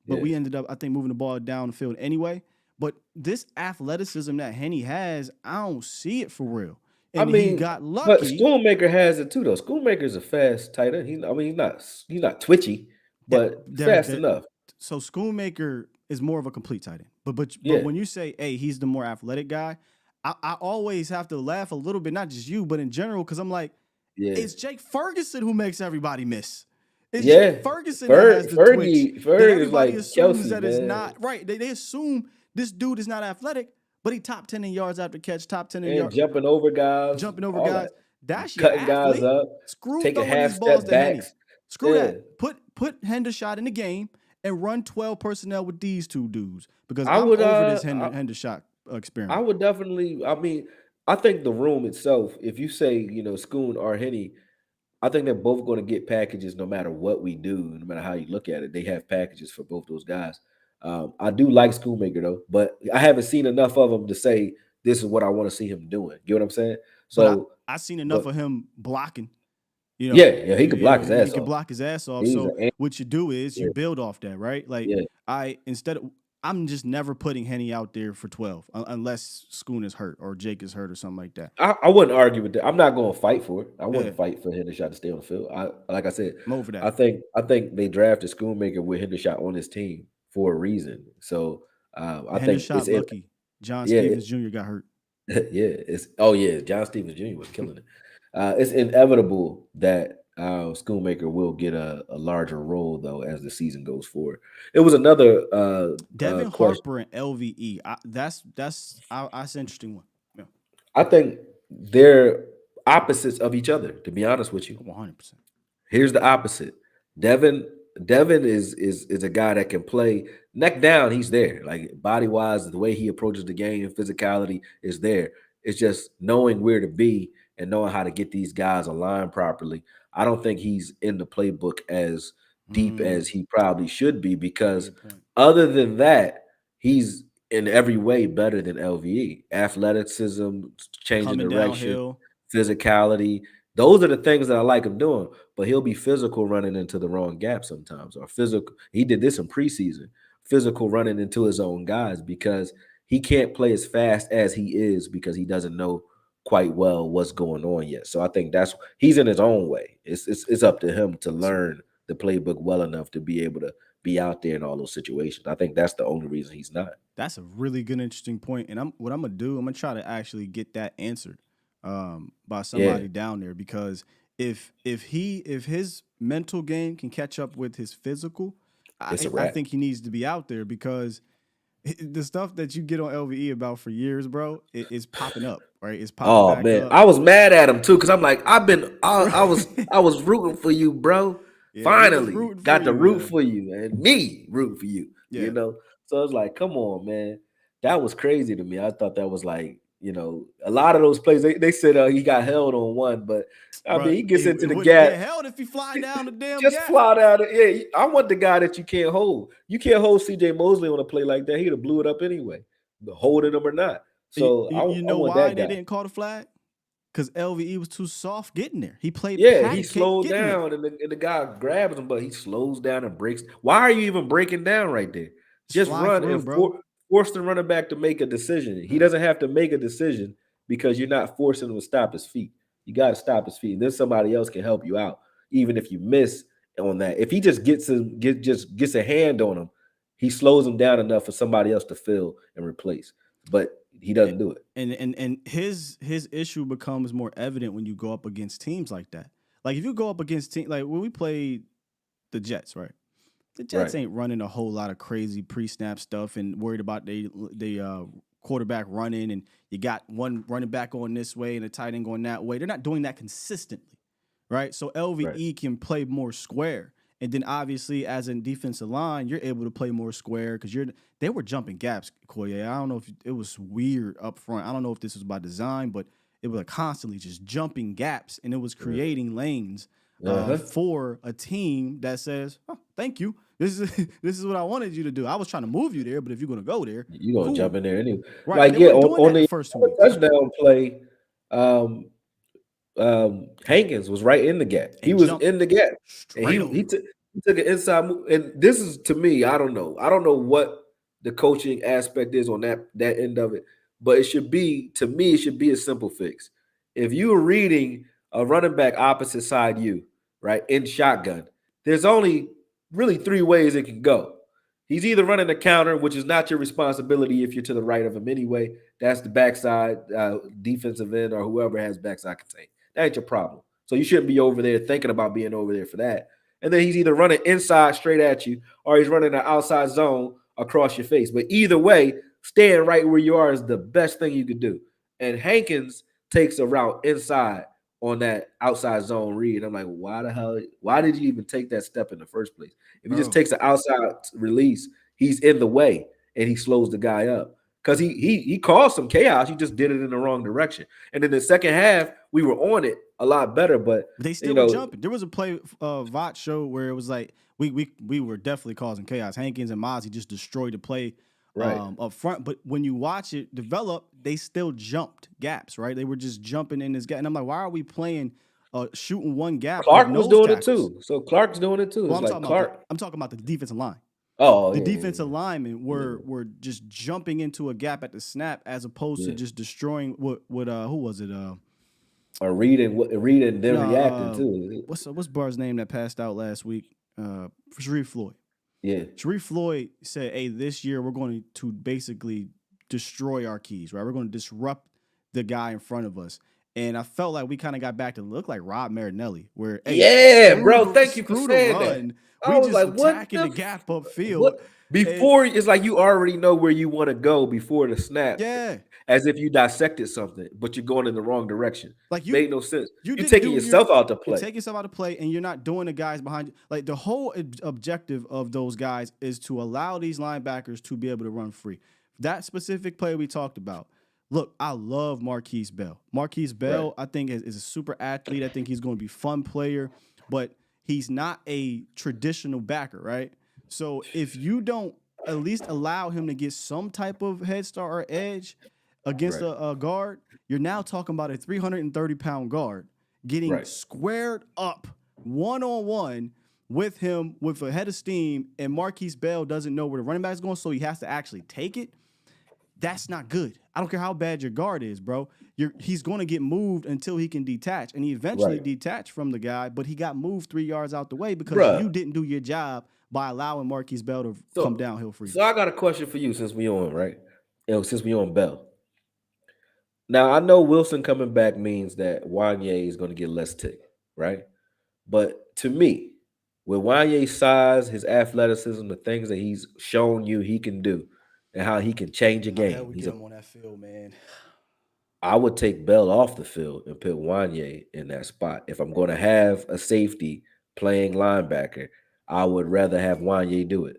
But Yeah. we ended up, I think, moving the ball down the field anyway. But this athleticism that Henny has, I don't see it for real. I And he mean, got but lucky Schoonmaker has it too though. Schoonmaker's a fast tight end. He's not twitchy, that but there fast that enough. so Schoonmaker is more of a complete tight end. But Yeah, when you say, hey, he's the more athletic guy, I always have to laugh a little bit, not just you, but in general, because I'm like, yeah. it's Jake Ferguson who makes everybody miss. It's Jake Yeah, Ferguson that has the twitch that Fergie is everybody like assumes Kelsey, that is man, not right. They assume this dude is not athletic, but he top 10 in yards after catch, top 10 in and yard jumping over guys, jumping over all that, guys. That's your cutting guys athlete. up, Screw taking throwing half these balls step to Henny. backs. Screw Yeah, that. Put Hendershot in the game and run 12 personnel with these two dudes because I I'm would, over this Hendershot I experiment. would definitely. I mean, I think the room itself. If you say Schoon or Henny, I think they're both going to get packages no matter what we do, no matter how you look at it. They have packages for both those guys. I do like Schoonmaker though, but I haven't seen enough of him to say this is what I want to see him doing. You know what I'm saying? But So, I seen enough but of him blocking. yeah, he could block his He ass can off. block his ass off. He's So an what you do is yeah, you build off that, right? Like yeah, I instead of I'm just never putting Henny out there for 12 unless Schoon is hurt or Jake is hurt or something like that. I wouldn't argue with that. I'm not going to fight for it. I Yeah, wouldn't fight for Hendershot to stay on the field. Like I said, I'm over I that. think I think they drafted Schoonmaker with Hendershot on his team for a reason. So I think Hendershot lucky. John yeah, Stevens Jr. got hurt. yeah, it's John Stevens Jr. was killing it. It's inevitable that Schoonmaker will get a larger role though as the season goes forward. It was another Devin question. Harper and LVE. That's an interesting one. Yeah, I think they're opposites of each other. To be honest with you, 100%. here's the opposite. Devin Devin is a guy that can play neck down. He's there, like body wise, the way he approaches the game, physicality is there. It's just knowing where to be and knowing how to get these guys aligned properly. I don't think he's in the playbook as deep as he probably should be Very because good point. other than that, he's in every way better than LVE. Athleticism, changing Coming direction, downhill. physicality. Those are the things that I like him doing, but he'll be physical running into the wrong gap sometimes, or physical. He did this in preseason, physical running into his own guys because he can't play as fast as he is because he doesn't know quite well what's going on yet. So I think that's he's in his own way. It's up to him to That's learn the playbook well enough to be able to be out there in all those situations. I think that's the only reason he's not. that's a really good, interesting point. And what I'm gonna do, I'm gonna try to actually get that answered by Yeah, somebody down there because if his mental game can catch up with his physical, it's a I wrap. think he needs to be out there because the stuff that you get on LVE about for years, bro, is popping up, right? It's popping Oh back man, up. I was mad at him too because I'm like, Right. I was rooting for you, bro. Yeah, we was Finally, rooting for got to you, root man. for you, and me rooting for you. You Yeah. know, so it's like, come on, man, that was crazy to me. I thought that was like, a lot of those plays. They said he got held on one, but I mean, Bro, he gets it into the wouldn't gap. get held if he fly down the damn Just gap. fly down. Yeah, I want the guy that you can't hold. You can't hold CJ Mosley on a play like that. He'd have blew it up anyway, but holding him or not. So You I know want why that they guy. didn't call the flag? Because LVE was too soft getting there. He played Yeah, he patty cake slowed getting there. down and the guy grabs him, but he slows down and breaks. Why are you even breaking down right there? Just Just fly run through, and bro. force the running back to make a decision. He Yeah. doesn't have to make a decision because you're not forcing him to stop his feet. You got to stop his feet. And then somebody else can help you out, even if you miss on that. If he just just gets a hand on him, he slows him down enough for somebody else to fill and replace. But he doesn't do it. And his issue becomes more evident when you go up against teams like that. Like if you go up against teams like when we played the Jets, right? The Jets Right. ain't running a whole lot of crazy pre-snap stuff and worried about they quarterback running and you got one running back going this way and a tight end going that way. They're not doing that consistently, right? So Right. LVE can play more square. And then obviously as a defensive line, you're able to play more square because they were jumping gaps, Akoye. I don't know if it was weird up front. I don't know if this was by design, but it was constantly just jumping gaps and it was creating lanes Uh-huh. for a team that says, oh, thank you. This is this is what I wanted you to do. I was trying to move you there, but if you're gonna go there, You're gonna jump cool. in there anyway. Right. And Like, they yeah, weren't doing on that the the first 2 weeks. touchdown play, um, Hankins was right in the gap. He And was jumped in the gap, and straight over him. he took an inside move. And this is to me, I don't know. I don't know what the coaching aspect is on that end of it, but it should be to me. It should be a simple fix. If you are reading a running back opposite side you, right, in shotgun, there's only really three ways it can go. He's either running a counter, which is not your responsibility if you're to the right of him anyway. That's the backside defensive end or whoever has backside contain. That ain't your problem. So you shouldn't be over there thinking about being over there for that. And then he's either running inside straight at you or he's running an outside zone across your face. But either way, staying right where you are is the best thing you could do. And Hankins takes a route inside on that outside zone read. I'm like, why the hell? Why did you even take that step in the first place? If he just Bro. takes an outside release, he's in the way and he slows the guy up. Because he caused some chaos. He just did it in the wrong direction. And in the second half, we were on it a lot better. But They you still were know, jumping. There was a play Vought showed where it was like we were definitely causing chaos. Hankins and Mozzie just destroyed the play right. up front. But when you watch it develop, they still jumped gaps, right? They were just jumping in this gap. And I'm like, why are we playing shooting one gap with Clark was nose doing it tackles? too. So Clark's doing it too. Well, It's like Clark. I'm talking about the defensive line. Oh The yeah, defensive yeah, linemen yeah, were just jumping into a gap at the snap as opposed to yeah. just destroying what who was it? Or reading, then No, reacting too. what's Barr's name that passed out last week? Sharif Floyd. Yeah, Sharif Floyd said, "Hey, this year we're going to basically destroy our keys, right? We're going to disrupt the guy in front of us." And I felt like we kind of got back to look like Rob Marinelli, where hey, yeah, bro. Thank you for screw the saying that. run, I we was just like, attacking the gap what? upfield, and Before it's like you already know where you want to go before the snap, yeah, as if you dissected something, but you're going in the wrong direction. like Made no sense. you You're didn't taking do your yourself out to you play. take yourself out of play and you're not doing the guys behind you. Like the whole objective of those guys is to allow these linebackers to be able to run free. That specific play we talked about. Look, I love Marquise Bell. Marquise Right, Bell, I think, is a super athlete. I think he's going to be a fun player, but he's not a traditional backer, right? So if you don't at least allow him to get some type of head start or edge against right, a guard, you're now talking about a 330-pound guard getting right. squared up one on one with him with a head of steam, and Marquise Bell doesn't know where the running back is going, so he has to actually take it. That's not good. I don't care how bad your guard is, bro. He's going to get moved until he can detach, and he eventually Right. detached from the guy, but he got moved 3 yards out the way because Bruh. you didn't do your job by allowing Marquise Bell to come So downhill for you. so I got a question for you since we on, right? Since we on Bell. Now I know Wilson coming back means that Wanye is going to get less tick, right? But to me, with Wanye's size, his athleticism, the things that he's shown you he can do, and how he can change a How the hell game, we get him on that field, man? I would take Bell off the field and put Wanye in that spot. If I'm going to have a safety playing linebacker, I would rather have Wanye do it.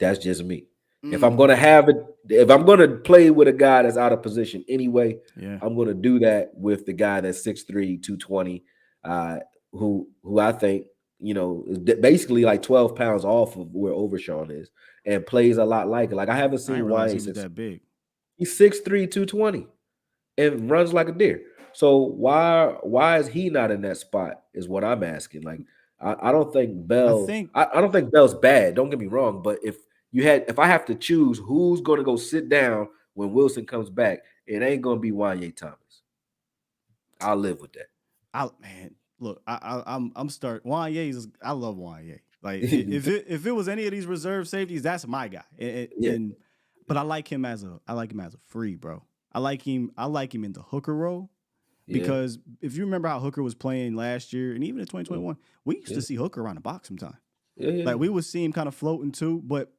That's just me. If I'm Mm, gonna have it, if I'm gonna play with a guy that's out of position anyway, yeah. I'm gonna do that with the guy that's 6'3", 220, who I think is basically like 12 pounds off of where Overshawn is, and plays a lot like it. Like I haven't I didn't seen realize Wyatt he was since that big. he's 6'3", 220 and runs like a deer. So why is he not in that spot? Is what I'm asking. Like I don't think I Bell. think I don't think Bell's bad. Don't get me wrong. But if I have to choose who's going to go sit down when Wilson comes back, it ain't going to be Wanye Thomas. I'll live with I man, look, I'm start Wanye's. I love Wanye. Like that. if it was any of these reserve safeties, that's my guy. Yeah, And but I like him as a free, bro. I like him in the hooker role yeah, because if you remember how Hooker was playing last year and even in yeah, 2021, we used yeah, to see Hooker around the box sometimes. yeah, Like yeah. we would see him kind of floating too. But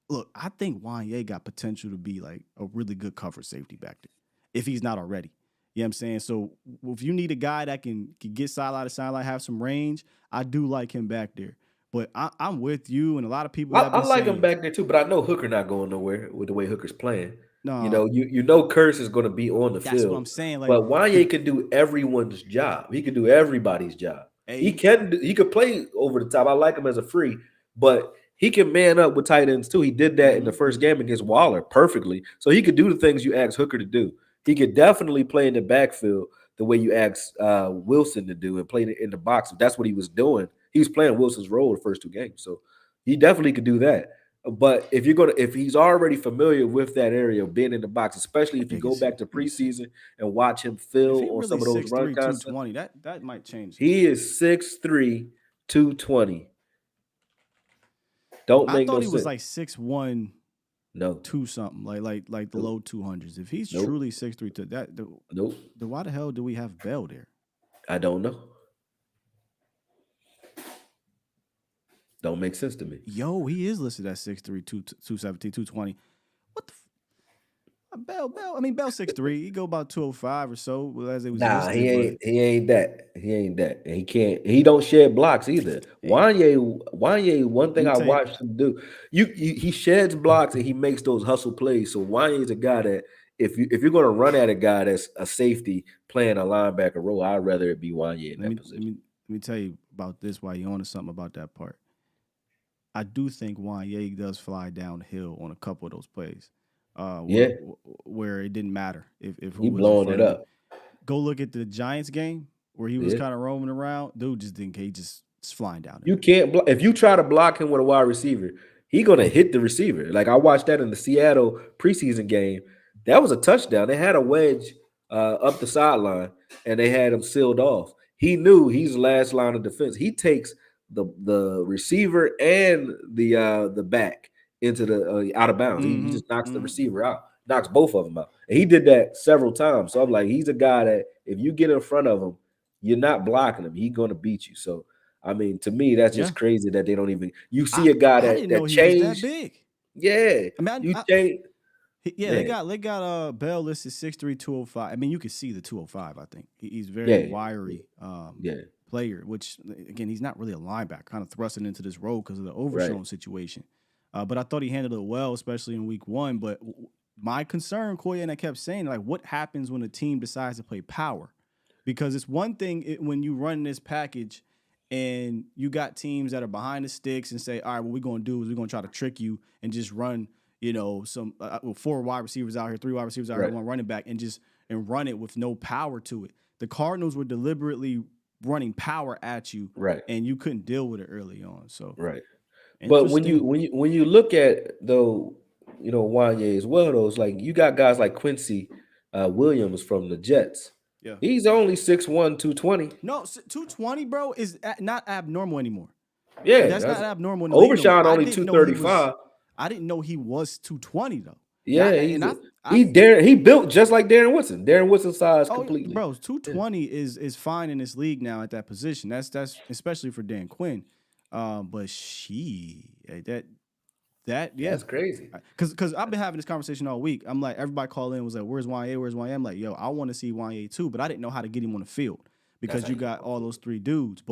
look, I think Wanye got potential to be like a really good cover safety back there if he's not already. You know what I'm saying? So if you need a guy that can get sideline to sideline, have some range, I do like him back there. But I'm with you, and a lot of people have I been like him saying, back there too, but I know Hooker not going nowhere with the way Hooker's playing. no, You know Curse is going to be on the that's what field, I'm saying. Like but Wanye can do everyone's job. He can do everybody's job. a He could play over the top. I like him as a free, but he can man up with tight ends too. He did that in the first game against Waller perfectly. So he could do the things you asked Hooker to do. He could definitely play in the backfield the way you asked Wilson to do and play in the box. That's what he was doing. He was playing Wilson's role the first two games. So he definitely could do that. But if he's already familiar with that area of being in the box, especially how if you big go is he? back to Let me see. preseason and watch him If fill he on really some of those run 6'3", concepts, 220, that might change some he shit. is 6'3", 220. Don't I make thought no he was sense. like 6'1", No, two something, like the nope, low 200s. If he's nope, truly 6'3", to that, nope. then why the hell do we have Bell there? I don't know. Don't make sense to me. Yo, he is listed at 6'3", 217, 220. What the Bell? I mean, Bell 6'3". He go about 205 or so as it was Nah, listed, but he ain't that. He ain't that. And he can't. He don't shed blocks either. hey, Wanye. One let thing me I tell you, watched him do. He sheds blocks and he makes those hustle plays. So Wanye is a guy that if you're gonna run at a guy that's a safety playing a linebacker role, I'd rather it be Wanye in let that me let position. me let me tell you about this. While you on to something about that part, I do think Wanye does fly downhill on a couple of those plays, Yeah, where it didn't matter if who he was in blowing front it of him. up. Go look at the Giants game where he was Yeah, kind of roaming around. Dude just didn't. He just flying downhill. you can't block if you try to block him with a wide receiver. he gonna hit the receiver. Like I watched that in the Seattle preseason game. That was a touchdown. They had a wedge up the sideline, and they had him sealed off. He knew he's the last line of defense. He takes the receiver and the back into the out of bounds. He Mm-hmm. just knocks the Mm-hmm. receiver out, knocks both of them out, and he did that several times. So I'm like, he's a guy that if you get in front of him, you're not blocking him. He's gonna beat you. So I mean, to me, that's Yeah. just crazy that they don't even. You I see a guy I that didn't know that he was that changed. big. Yeah, I mean, you change. yeah, Yeah, they got Bell listed 6'3", 205. I mean, you can see the 205. I think he's very yeah, wiry yeah. player. Which again, he's not really a linebacker, kind of thrusting into this role because of the Right, overshown situation. But I thought he handled it well, especially in week one. But my concern, Koye, and I kept saying, like, what happens when a team decides to play power? Because it's one thing when you run this package and you got teams that are behind the sticks and say, all right, what we're going to do is we're going to try to trick you and just run, some 4 wide receivers out here, 3 wide receivers out here, right, 1 running back, and run it with no power to it. The Cardinals were deliberately running power at you, right, and you couldn't deal with it early on. So right. But when you interesting. when you when you look at though, Wanye as well, though, it's like you got guys like Quincy Williams from the Jets. Yeah. He's only 6'1", 220. No, 220, bro, is not abnormal anymore. Yeah, That's that's not abnormal in the league no more. Overshawn only 235. I didn't know he was 220 though. Yeah, And he built just like Darren Woodson. Darren Woodson size oh, completely. bro, Yeah, 220 is fine in this league now at that position. That's especially for Dan Quinn. But that yeah. that's crazy. Cause I've been having this conversation all week. I'm like, everybody call in was like, where's Wanye? Where's Wanye? I'm like, yo, I want to see Wanye too, but I didn't know how to get him on the field That's because how you you get got him on all the field. those 3 dudes.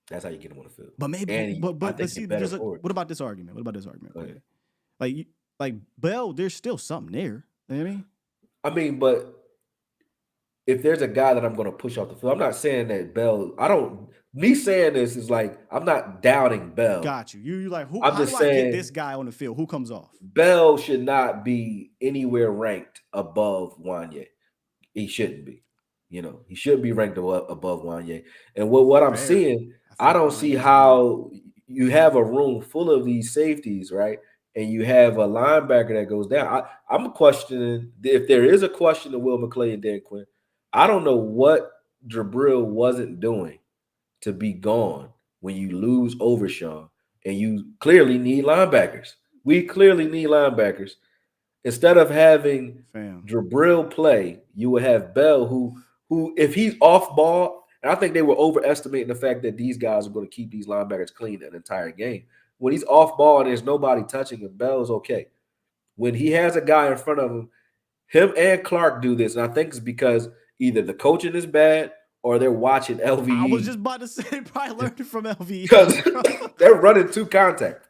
That's how you get him on the field. But maybe, And I but think let's he's see. better for it. What about this argument? What about this argument? Go ahead. Like, like Bell, there's still something there. You know what I mean? I mean, but if there's a guy that I'm going to push off the field, I'm not saying that Bell. I don't. Me saying this is like I'm not doubting Bell. Got you. You like who? I'm How do just I get saying this guy on the field? Who comes off? Bell should not be anywhere ranked above Wanye. He shouldn't be. He shouldn't be ranked above Wanye. And what I'm Fair. seeing, I I think don't see Wanye's better. how you have a room full of these safeties, right? And you have a linebacker that goes down. I'm questioning if there is a question to Will McClay and Dan Quinn. I don't know what Jabril wasn't doing to be gone when you lose Overshawn and you clearly need linebackers. We clearly need linebackers. Instead of having Fam. Jabril play, you would have Bell, who if he's off ball, and I think they were overestimating the fact that these guys are going to keep these linebackers clean an entire game. When he's off ball and there's nobody touching him, Bell's okay. When he has a guy in front of him and Clark do this, and I think it's because either the coaching is bad or they're watching I was LVE just about to say probably learned it from because LVE, bro. they're running 2 contact,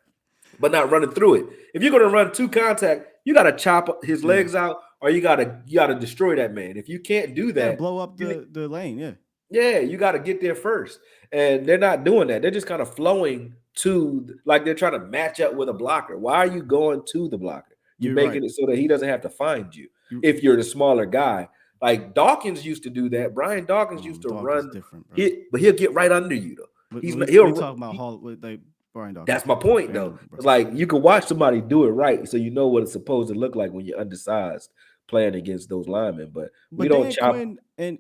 but not running through it. If you're going to run 2 contact, you got to chop his Yeah. legs out, or you got to destroy that man. If you can't do Yeah, that, blow up the lane. Yeah. yeah, you got to get there first. And they're not doing that. They're just kind of flowing like they're trying to match up with a blocker. Why are you going to the blocker? You're You're right. making it so that he doesn't have to find you You, if you're the smaller guy. Like Dawkins used to do that. Brian Dawkins used to Dawkins run, different, bro. But he'll get right under you though. We talking about Hall with like Brian Dawkins. That's my point, Very though. limited, bro. It's like you can watch somebody do it right, so you know what it's supposed to look like when you're undersized playing against those linemen. But we But don't Dan chop. Quinn and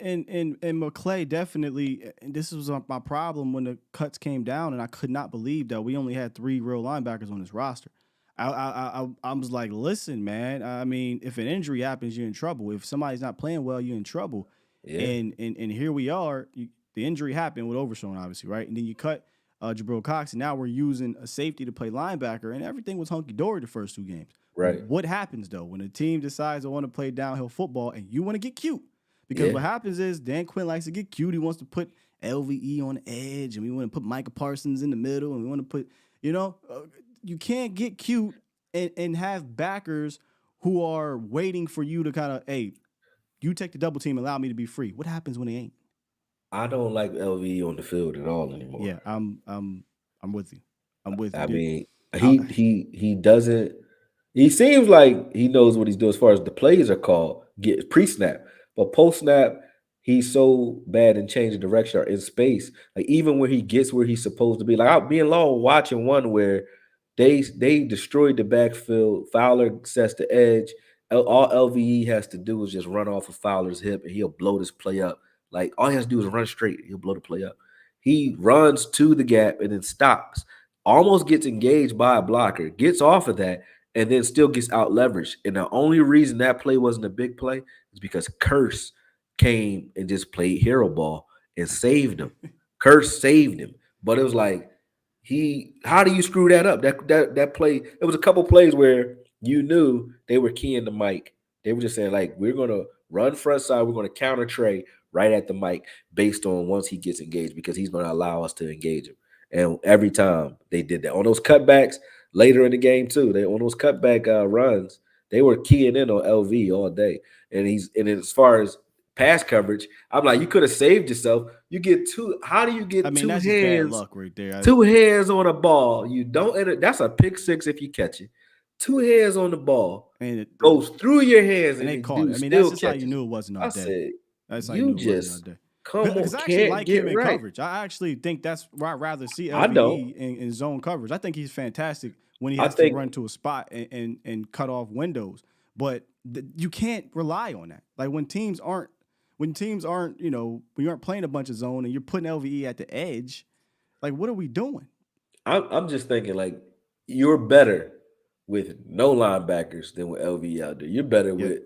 McClay definitely, and this was my problem when the cuts came down, and I could not believe that we only had 3 real linebackers on this roster. I was like, listen, man. I mean, if an injury happens, you're in trouble. If somebody's not playing well, you're in trouble. Yeah, And here we are. The injury happened with Overshown, obviously, right? And then you cut Jabril Cox, and now we're using a safety to play linebacker, and everything was hunky dory the first 2 games. right. What happens though when a team decides to want to play downhill football and you want to get cute? Because Yeah. what happens is Dan Quinn likes to get cute. He wants to put LVE on the edge, and we want to put Micah Parsons in the middle, and we want to put, you can't get cute and have backers who are waiting for you to kind of, hey, you take the double team, allow me to be free. What happens when they ain't? I don't like LV on the field at all anymore. Yeah, I'm with you. I'm with you, I dude. mean, he doesn't. He seems like he knows what he's doing as far as the plays are called, get pre-snap, but post-snap, he's so bad in changing direction or in space. Like even when he gets where he's supposed to be, like I'll be alone watching one where They destroyed the backfield. Fowler sets the edge. All LVE has to do is just run off of Fowler's hip, and he'll blow this play up. Like all he has to do is run straight. He'll blow the play up. He runs to the gap and then stops. Almost gets engaged by a blocker. Gets off of that and then still gets out leveraged. And the only reason that play wasn't a big play is because Curse came and just played hero ball and saved him. Curse saved him. But it was like how do you screw that up? That play, it was a couple plays where you knew they were keying the mic. They were just saying, like, we're gonna run front side, we're gonna counter Trey right at the mic based on once he gets engaged, because he's gonna allow us to engage him. And every time they did that. On those cutbacks later in the game, too, they on those cutback runs, they were keying in on LV all day. And as far as pass coverage, I'm like, you could have saved yourself. You get two. How do you get that's just bad luck right there. two hands on a ball? You don't enter. That's a pick six if you catch it. Two hands on the ball, and it goes through your hands, and they caught it. That's just how you knew it wasn't our day. Said, that's how you knew it wasn't our day. Come on, because I actually like him in right. coverage. I actually think that's where I'd rather see LVE in zone coverage. I think he's fantastic when he has to run to a spot and cut off windows. But you can't rely on that. Like when teams aren't, when you aren't playing a bunch of zone and you're putting LVE at the edge, like what are we doing? I'm just thinking like you're better with no linebackers than with LV out there. You're better with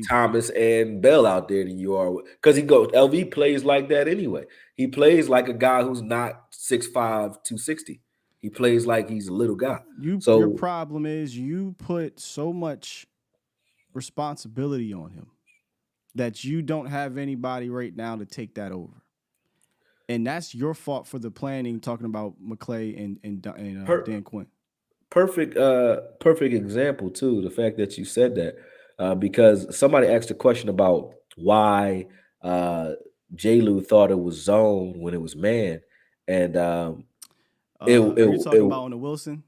Thomas and Bell out there than you are because LV plays like that anyway. He plays like a guy who's not 6'5", 260. He plays like he's a little guy. Your problem is you put so much responsibility on him that you don't have anybody right now to take that over. And that's your fault for the planning, talking about McClay and Dan Quinn. Perfect example, too, the fact that you said that, because somebody asked a question about why J-Lou thought it was zone when it was man. And are you talking about on the Wilson,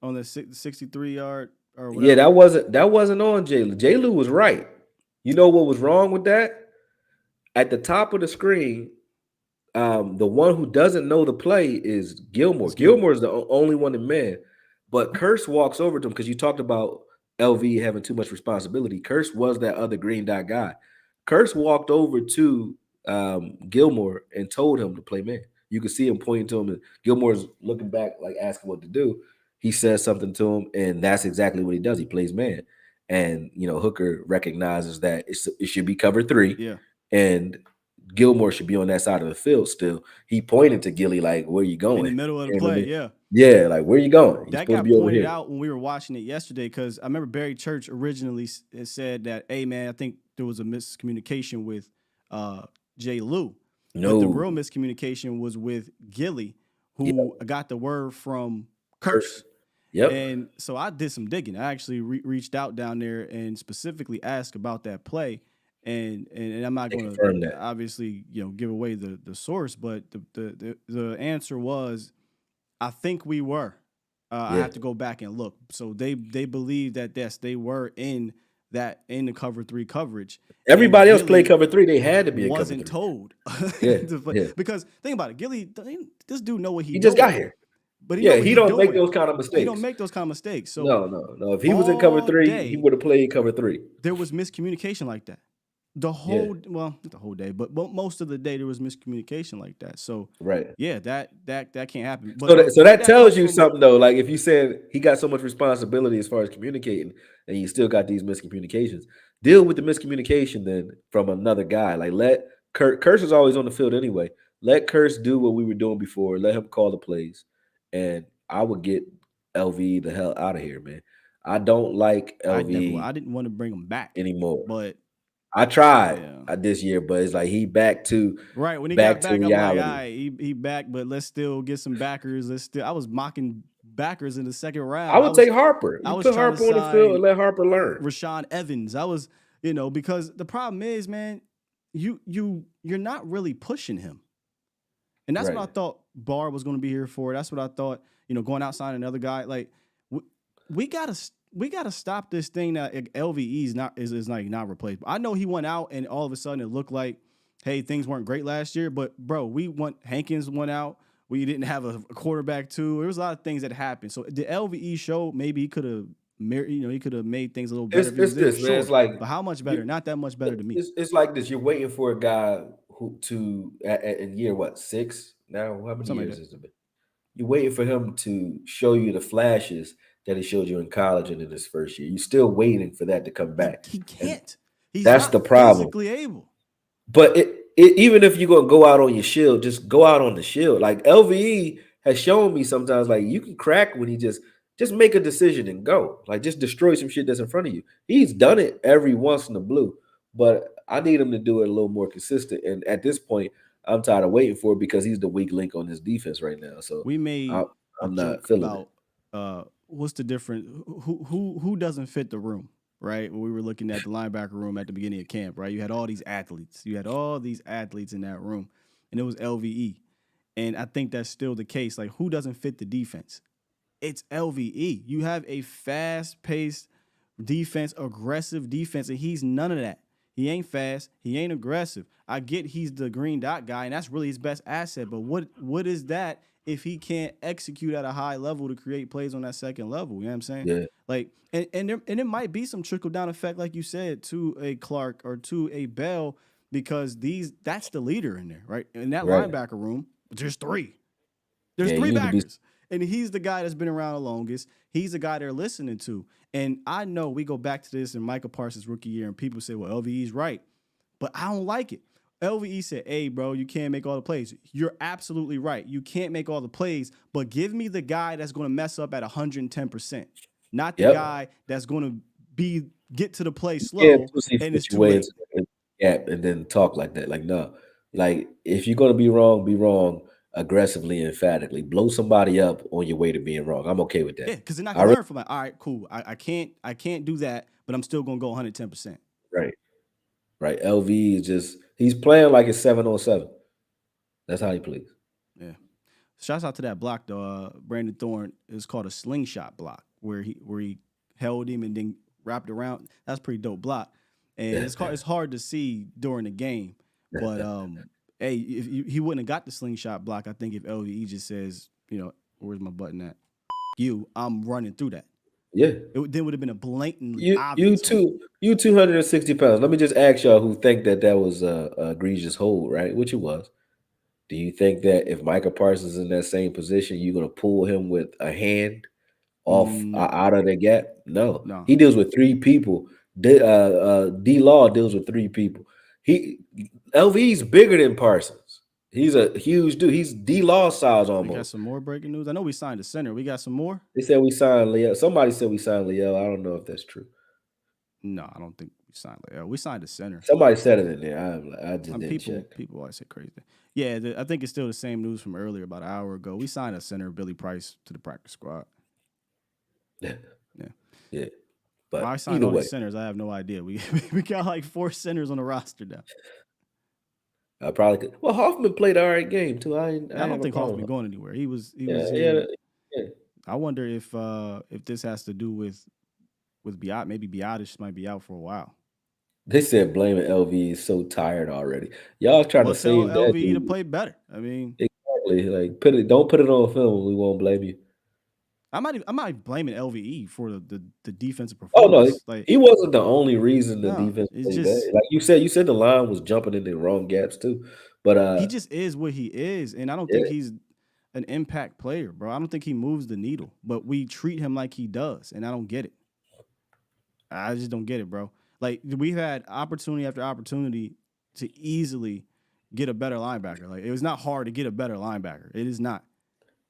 on the 63-yard or whatever? Yeah, that wasn't on J-Lou. J-Lou was right. You know what was wrong with that? At the top of the screen, the one who doesn't know the play is Gilmore. Gilmore is the only one in man. But Curse walks over to him because you talked about LV having too much responsibility. Curse was that other green dot guy. Curse walked over to Gilmore and told him to play man. You could see him pointing to him, and Gilmore's looking back, like asking what to do. He says something to him, and that's exactly what he does. He plays man. And, Hooker recognizes that it should be cover 3. Yeah. And Gilmore should be on that side of the field still. He pointed to Gilly like, where you going? In the middle of the play, yeah. Yeah, like, where you going? That got pointed out when we were watching it yesterday because I remember Barry Church originally said that, hey, man, I think there was a miscommunication with J. Lou. No. But the real miscommunication was with Gilly, who got the word from Curse. Yep. And so I did some digging. I actually reached out down there and specifically asked about that play. And I'm not going to obviously give away the source, but the answer was, I think we were. I have to go back and look. So they believe that yes, they were in the cover 3 coverage. Everybody else played cover 3. They had to be in cover 3. Wasn't told. Yeah. Because think about it, Gilly, this dude know what he just got here. But he don't make those kind of mistakes. He don't make those kind of mistakes. So no. If he was in cover 3, he would have played cover 3. There was miscommunication like that. Not the whole day, but most of the day there was miscommunication like that. So that can't happen. But so that tells you something though. Like if you said he got so much responsibility as far as communicating, and you still got these miscommunications, deal with the miscommunication then from another guy. Like let Curse is always on the field anyway. Let Curse do what we were doing before. Let him call the plays, and I would get LV the hell out of here, man. I don't like LV. I didn't want to bring him back anymore, but. I tried this year, but it's like he back to right when he got back. I'm like, all right, he back, but let's still get some backers. I was mocking backers in the second round. I would take Harper. You put Harper on the field and let Harper learn. Rashaan Evans. I was, because the problem is, man, you're not really pushing him, and that's what I thought Barr was going to be here for. That's what I thought. Going outside another guy, like we gotta stop this thing that LVE is not replaceable. I know he went out and all of a sudden it looked like, hey, things weren't great last year, but bro, Hankins went out, We didn't have a quarterback too. There was a lot of things that happened. So the LVE show, maybe he could have, he could have made things a little better if he It's was there. this, man. It's Sure, like but how much better? you. Not that much better to me. It's like this. You're waiting for a guy who to in year what 6 now? How many Something like years that. has it been? You're waiting for him to show you the flashes that he showed you in college and in his first year. You're still waiting for that to come back, He and can't. He's that's not the problem. physically able. But even if you're gonna go out on your shield, just go out on the shield. Like LVE has shown me sometimes, like you can crack when he just make a decision and go. Like just destroy some shit that's in front of you. He's done it every once in the blue, but I need him to do it a little more consistent. And at this point, I'm tired of waiting for it because he's the weak link on his defense right now. So We I, made a I'm not joke feeling it. about what's the difference, who doesn't fit the room, right? When we were looking at the linebacker room at the beginning of camp, right? You had all these athletes. You had all these athletes in that room, and it was LVE. And I think that's still the case. Like, who doesn't fit the defense? It's LVE. You have a fast-paced defense, aggressive defense, and he's none of that. He ain't fast. He ain't aggressive. I get he's the green dot guy, and that's really his best asset. But what is that if he can't execute at a high level to create plays on that second level? You know what I'm saying? Yeah, Like, and it might be some trickle down effect, like you said, to a Clark or to a Bell, because that's the leader in there, right? In that right. linebacker room, there's three. There's Yeah, you three need to be. backers. And he's the guy that's been around the longest. He's the guy they're listening to. And I know we go back to this in Micah Parsons' rookie year, and people say, well, LVE's right. But I don't like it. LVE said, hey, bro, you can't make all the plays. You're absolutely right. You can't make all the plays, but give me the guy that's going to mess up at 110%, not the Yep. guy that's going to get to the play Yeah, slow and pussyfoot it's your too way late. into the gap and then talk like that. Like, no. Like, if you're gonna be wrong aggressively, emphatically. Blow somebody up on your way to being wrong. I'm okay with Yeah, that. because they're not I going to really learn from it. All right, cool. I can't do that, but I'm still going to go 110%. right. Right. LV is just he's playing like it's 7 on 7. That's how he plays. Yeah. Shouts out to that block though. Brandon Thorne is called a slingshot block, where he held him and then wrapped around. That's a pretty dope block, and it's hard to see during the game. But hey, if he wouldn't have got the slingshot block, I think if LVE just says, where's my button at? I'm running through that. Yeah. Then would have been a blatantly You obvious one. too. You 260 pounds. Let me just ask y'all who think that was a egregious hold, right? Which it was. Do you think that if Micah Parsons is in that same position, you're gonna pull him with a hand off No, out of the gap? No, no. he deals with 3 people. D Law deals with 3 people. He LV's bigger than Parsons. He's a huge dude. He's D Law size We got almost. some more breaking news. I know we signed a center. We got some more. They said we signed Leo. Somebody said we signed Leo. I don't know if that's true. No, I don't think we signed. We signed a center. Somebody said it in there. I just didn't People check. people always say crazy. Yeah, I think it's still the same news from earlier, about an hour ago. We signed a center, Billy Price, to the practice squad. Yeah, Yeah. yeah. Why I But signed either all way, these centers, I have no idea. We got like 4 centers on the roster now. I probably could. Well, Hoffman played all right game too. I I ain't don't have a think problem. Hoffman going anywhere. He was Yeah, yeah, here. yeah. I wonder if this has to do with Biot. Maybe Biotish might be out for a while. They said blaming LV is so tired already. Y'all trying to Well, tell save that LVE to dude. play better. I mean, Exactly. Like don't put it on film. We won't blame you. I'm not blaming LVE for the defensive Oh no, performance. Like, he wasn't the only reason the no, defense it's played bad. just Like you said the line was jumping in the wrong gaps too. But he just is what he is, and I don't yeah, think he's an impact player, bro. I don't think he moves the needle, but we treat him like he does, and I don't get it. I just don't get it, bro. Like, we've had opportunity after opportunity to easily get a better linebacker. Like, it was not hard to get a better linebacker. It is not.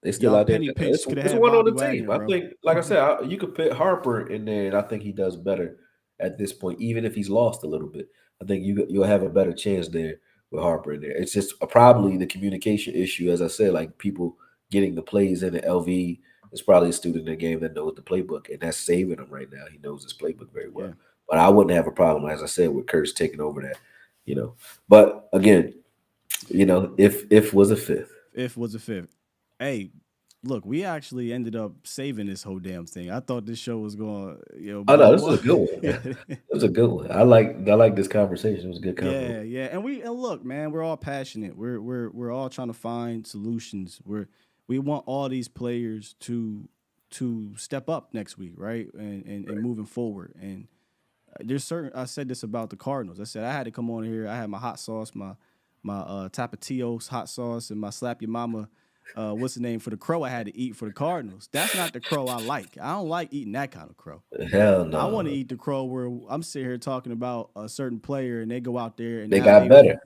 they still Y'all out there. penny pinch could have It's had one on Bobby the team. Wagner, I bro. think, like I said, you could put Harper in there, and I think he does better at this point, even if he's lost a little bit. I think you'll have a better chance there with Harper in there. It's just probably the communication issue, as I said, like people getting the plays in the LV is probably a student in the game that knows the playbook, and that's saving him right now. He knows his playbook very well. Yeah. But I wouldn't have a problem, as I said, with Kurtz taking over that. But again, if was a fifth. If was a fifth. Hey, look, we actually ended up saving this whole damn thing. I thought this show was going, Oh no, blow this is a up. good one, man. This was a good one. I like this conversation. It was a good convo. Yeah, and look, man, we're all passionate. We're all trying to find solutions. We want all these players to step up next week, right? And moving forward. And there's certain. I said this about the Cardinals. I said I had to come on here. I had my hot sauce, my Tapatios hot sauce, and my slap your mama. What's the name for the crow I had to eat for the Cardinals? That's not the crow I like. I don't like eating that kind of crow. Hell I want to no. eat the crow where I'm sitting here talking about a certain player and they go out there and They now got they better.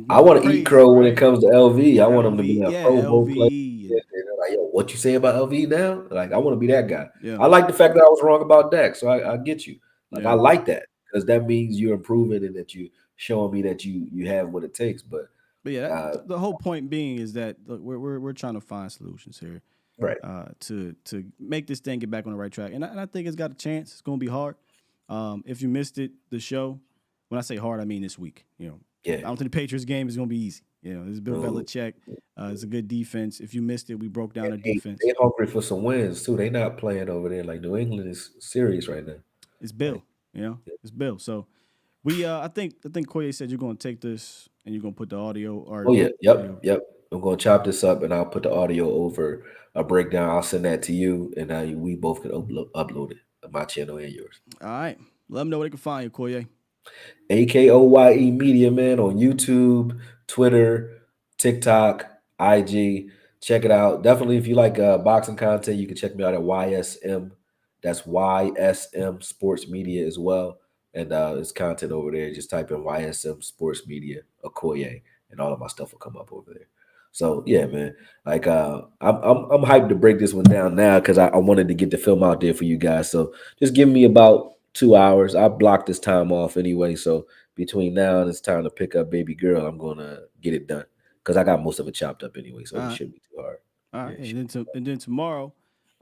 I go want to eat crazy, crow when it right? comes to LV. I want him to be LV, a yeah, Pro Bowl player. LVE, Yeah, and they're like, yo, what you say about LV now? Like, I want to be that guy. yeah, I like the fact that I was wrong about Dak, so I get you. Like, I yeah. like that because that means you're improving and that you showing me that you have what it takes. But But yeah, uh, the whole point being is that look, we're trying to find solutions here right, to make this thing get back on the right track, and I think it's got a chance. It's going to be hard. If you missed the show, when I say hard, I mean this week. yeah, I don't think the Patriots game is going to be easy. This is Bill no, Belichick. It's a good defense. If you missed it, we broke down and the they defense. they hungry for some wins too. They not playing over there like New England is serious right now. It's Like, Bill. It's Bill. So we I think Koye said you're going to take this and you're going to put the audio or oh yeah, you yep. I'm gonna chop this up and I'll put the audio over a breakdown. I'll send that to you, and we both can upload it on my channel and yours. all right. Let them know where they can find you, Koye. Akoye Media Man on YouTube, Twitter, TikTok, IG. Check it out. Definitely, if you like boxing content, you can check me out at YSM. That's YSM Sports Media as well. And it's content over there. Just type in YSM Sports Media, Akoye, and all of my stuff will come up over there. So yeah, man. Like I'm hyped to break this one down now because I wanted to get the film out there for you guys. So just give me about 2 hours. I blocked this time off anyway. So between now and it's time to pick up baby girl, I'm gonna get it done because I got most of it chopped up anyway. So All it right. shouldn't be too hard. All Yeah, right. And then tomorrow,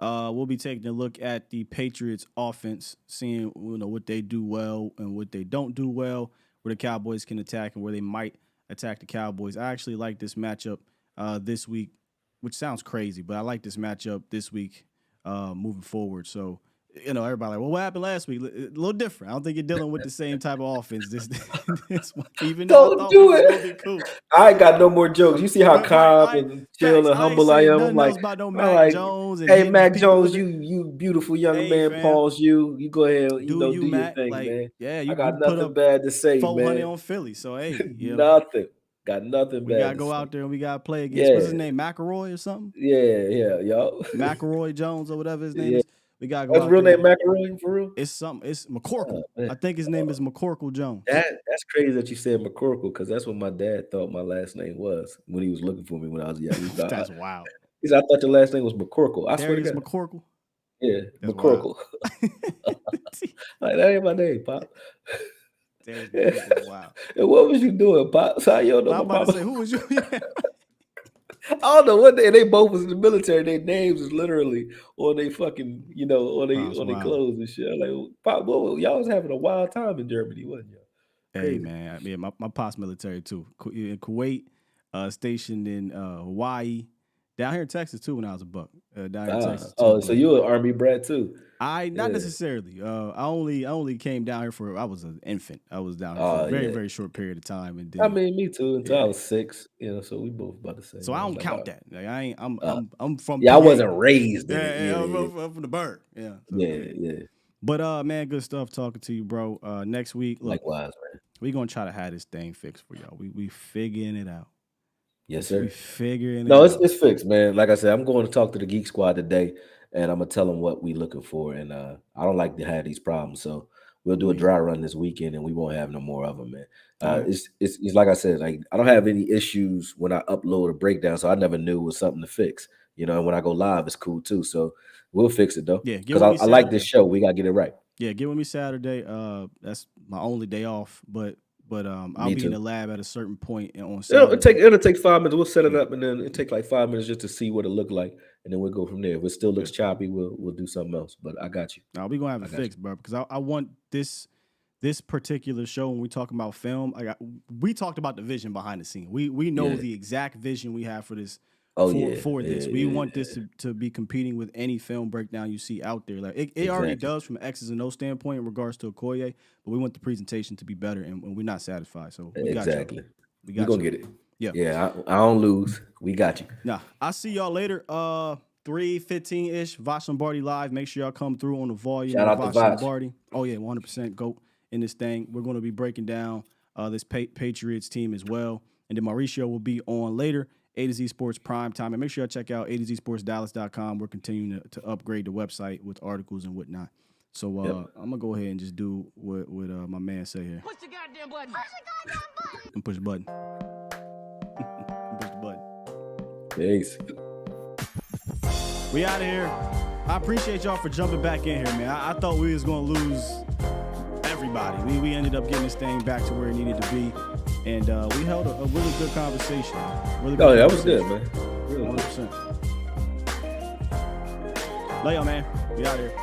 we'll be taking a look at the Patriots offense, seeing what they do well and what they don't do well, where the Cowboys can attack and where they might attack the Cowboys. I actually like this matchup this week, which sounds crazy, but I like this matchup this week moving forward. So everybody like, well, what happened last week? A little different. I don't think you're dealing with the same type of offense this one, even though I don't thought we do was gonna it. be cool. I ain't got no more jokes. You see how Right. calm and chill Facts. and I ain't humble I saying am. nothing else about no I'm Mac like, Jones and hey, hitting Mac people with Jones, it. you beautiful young Hey, man. fam, Pause you go ahead, do you do your Mac? thing, Like, man. yeah, I you got put nothing up bad to say, 400 man. on Philly. So hey, Nothing. Got nothing we gotta bad to go say. out there and we gotta play against what's Yeah, his name, McElroy or something, yeah, yo. McElroy Jones or whatever his name Yeah. is. We gotta go That's out real name there. Macaroni for real? It's something. It's Oh, McCorkle. man. I think his name is McCorkle Jones. That's crazy that you said McCorkle because that's what my dad thought my last name was when he was looking for me when I was young. That's wild. He said, I thought your last name was McCorkle. I swear to Darius God. McCorkle. Yeah, That's wild. McCorkle. Like, that ain't my name, Pop. Darius Yeah. McCorkle is wild. And what was you doing, Pop? So you don't know I'm my about to mama. say, who was you? Yeah. I don't know what they both was in the military. Their names is literally on they fucking, Pops on their wild. clothes and shit. I'm like, Pop, y'all was having a wild time in Germany, wasn't y'all? Hey Crazy. man, yeah, my pops military too. In Kuwait, stationed in Hawaii, down here in Texas too. When I was a buck, down here in Texas too. Oh, so But you an army brat too? I not Yeah. necessarily. I only came down here for I was an infant. I was down here for a Oh very yeah. very short period of time, and I then mean, me too. Until I yeah. was 6, so we both about the So same I age. don't Like, count that. Like I ain't. I'm uh, I'm I'm from yeah, I PA. wasn't raised in it. Yeah, Yeah, yeah, I'm from the bird. Yeah. So yeah, hey. yeah. But man, good stuff talking to you, bro. Next week, look, Likewise, man. we gonna try to have this thing fixed for y'all. We figuring it out. Yes, We sir. figuring it No, out. it's fixed, man. Like I said, I'm going to talk to the Geek Squad today, and I'm gonna tell them what we looking for. And I don't like to have these problems, so we'll do a Yeah. dry run this weekend, and we won't have no more of them, man. All right. It's like I said, like I don't have any issues when I upload a breakdown, so I never knew it was something to fix. And when I go live, it's cool too. So we'll fix it though, Yeah. Get because with me I like this Saturday. show. We gotta get it right. Yeah. Get with me Saturday. That's my only day off. But I'll Me be in too. the lab at a certain point on It'll Saturday. take it'll take 5 minutes. We'll set it Yeah. up, and then it take like 5 minutes just to see what it look like, and then we'll go from there. If it still Yeah. looks choppy, we'll do something else. But I got you. Now we gonna have I it got you. fixed, bro, because I want this particular show when we talk about film. We talked about the vision behind the scene. We know Yeah, the exact vision we have Oh yeah, for this. yeah, We yeah, want this to be competing with any film breakdown you see out there. Like it already exactly, does from X's and O standpoint in regards to Okoye, but we want the presentation to be better, and we're not satisfied. So we got y'all. exactly. We We got gonna y'all. get it. Yeah. Yeah, I don't lose. We got you. Nah, I'll see y'all later. 3:15-ish, Vosh Lombardi live. Make sure y'all come through on the volume Shout of out to Vosh Voch. Lombardi. Oh yeah, 100% GOAT in this thing. We're going to be breaking down this Patriots team as well. And then Mauricio will be on later, A to Z Sports Prime Time. And make sure y'all check out A to Z Sports Dallas.com. We're continuing to upgrade the website with articles and whatnot. So I'm gonna go ahead and just do what my man say here. Push the goddamn button. Push the goddamn button. And push the button. Push the button. Peace. We out of here. I appreciate y'all for jumping back in here, man. I thought we was gonna lose everybody. We ended up getting this thing back to where it needed to be, and we held a really good conversation. Really good That was good, man. Really good. 100%. Love y'all, man. We out here.